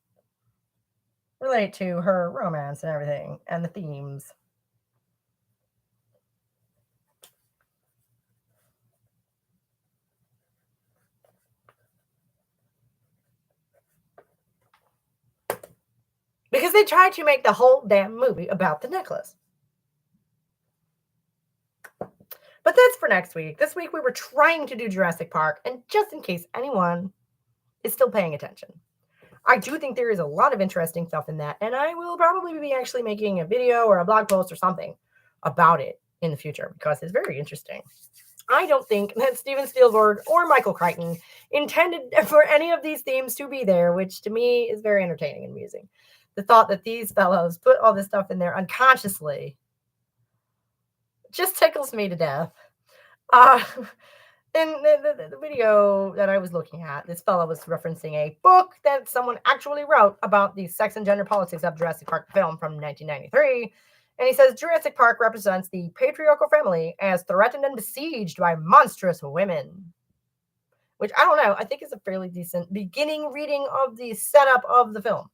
relate to her romance and everything and the themes? Because they tried to make the whole damn movie about the necklace. But that's for next week. This week we were trying to do Jurassic Park, and just in case anyone is still paying attention, I do think there is a lot of interesting stuff in that, and I will probably be actually making a video or a blog post or something about it in the future because it's very interesting. I don't think that Steven Spielberg or Michael Crichton intended for any of these themes to be there, which to me is very entertaining and amusing. The thought that these fellows put all this stuff in there unconsciously just tickles me to death. In the video that I was looking at, this fellow was referencing a book that someone actually wrote about the sex and gender politics of Jurassic Park film from 1993. And he says Jurassic Park represents the patriarchal family as threatened and besieged by monstrous women. Which, I don't know, I think is a fairly decent beginning reading of the setup of the film.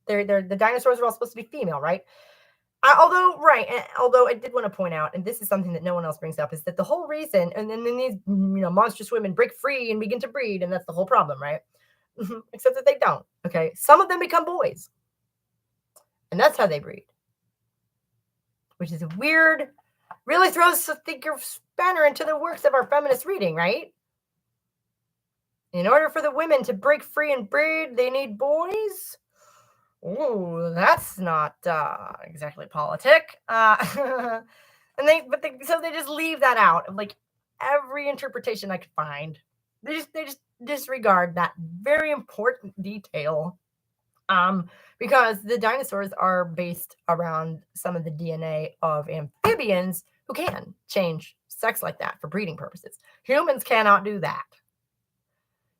The dinosaurs are all supposed to be female, right? Although I did want to point out, and this is something that no one else brings up, is that the whole reason, and then these monstrous women break free and begin to breed, and that's the whole problem, right? Except that they don't. Okay, some of them become boys, and that's how they breed, which is weird. Really throws a thinker spanner into the works of our feminist reading, right? In order for the women to break free and breed, they need boys. Oh, that's not exactly politic. So they just leave that out of like every interpretation I could find. They just disregard that very important detail. Because the dinosaurs are based around some of the DNA of amphibians who can change sex like that for breeding purposes. Humans cannot do that.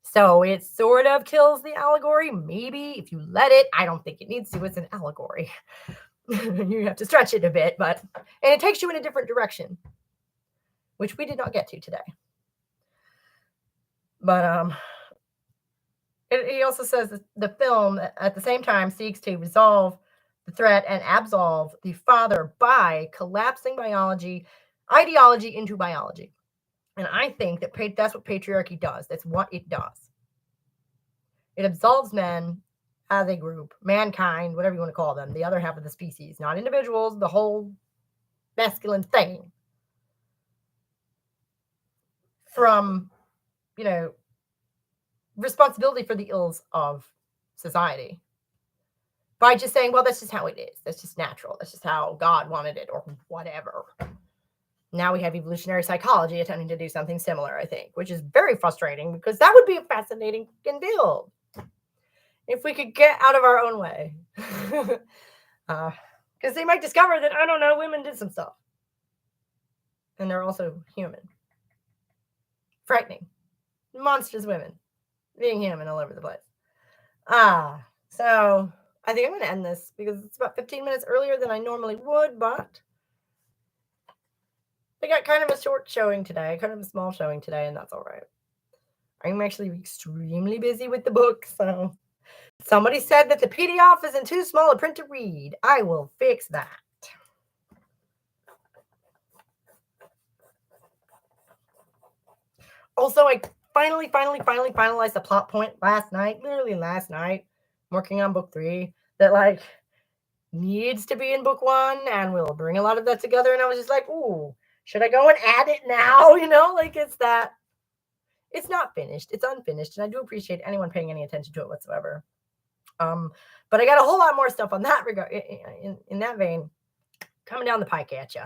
So it sort of kills the allegory, maybe, if you let it. I don't think it needs to. It's an allegory. You have to stretch it a bit, and it takes you in a different direction, which we did not get to today. But he also says that the film, at the same time, seeks to resolve the threat and absolve the father by collapsing ideology into biology. And I think that that's what patriarchy does. That's what it does. It absolves men as a group, mankind, whatever you want to call them, the other half of the species, not individuals, the whole masculine thing, from, responsibility for the ills of society by just saying, well, that's just how it is. That's just natural. That's just how God wanted it or whatever. Now we have evolutionary psychology attempting to do something similar, I think, which is very frustrating because that would be a fascinating field if we could get out of our own way. Because they might discover that, I don't know, women did some stuff. And they're also human. Frightening. Monstrous women. Being human all over the place. So I think I'm going to end this because it's about 15 minutes earlier than I normally would, but I got kind of a short showing today, kind of a small showing today, and that's all right. I'm actually extremely busy with the book, so somebody said that the PDF isn't too small a print to read. I will fix that. Also, I finally finalized the plot point literally last night, working on book 3, that needs to be in book 1, and we'll bring a lot of that together. And I was just like, ooh, should I go and add it now? It's not finished. It's unfinished. And I do appreciate anyone paying any attention to it whatsoever. But I got a whole lot more stuff on that regard, in that vein, coming down the pike at you.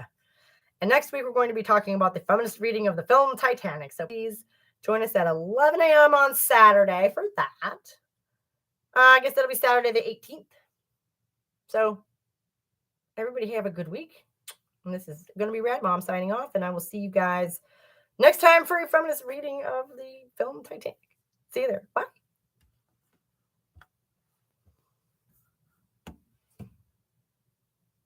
And next week, we're going to be talking about the feminist reading of the film Titanic. So please join us at 11 a.m. on Saturday for that. I guess that'll be Saturday the 18th. So everybody have a good week. And this is going to be Rad Mom signing off. And I will see you guys next time for a feminist reading of the film Titanic. See you there. Bye.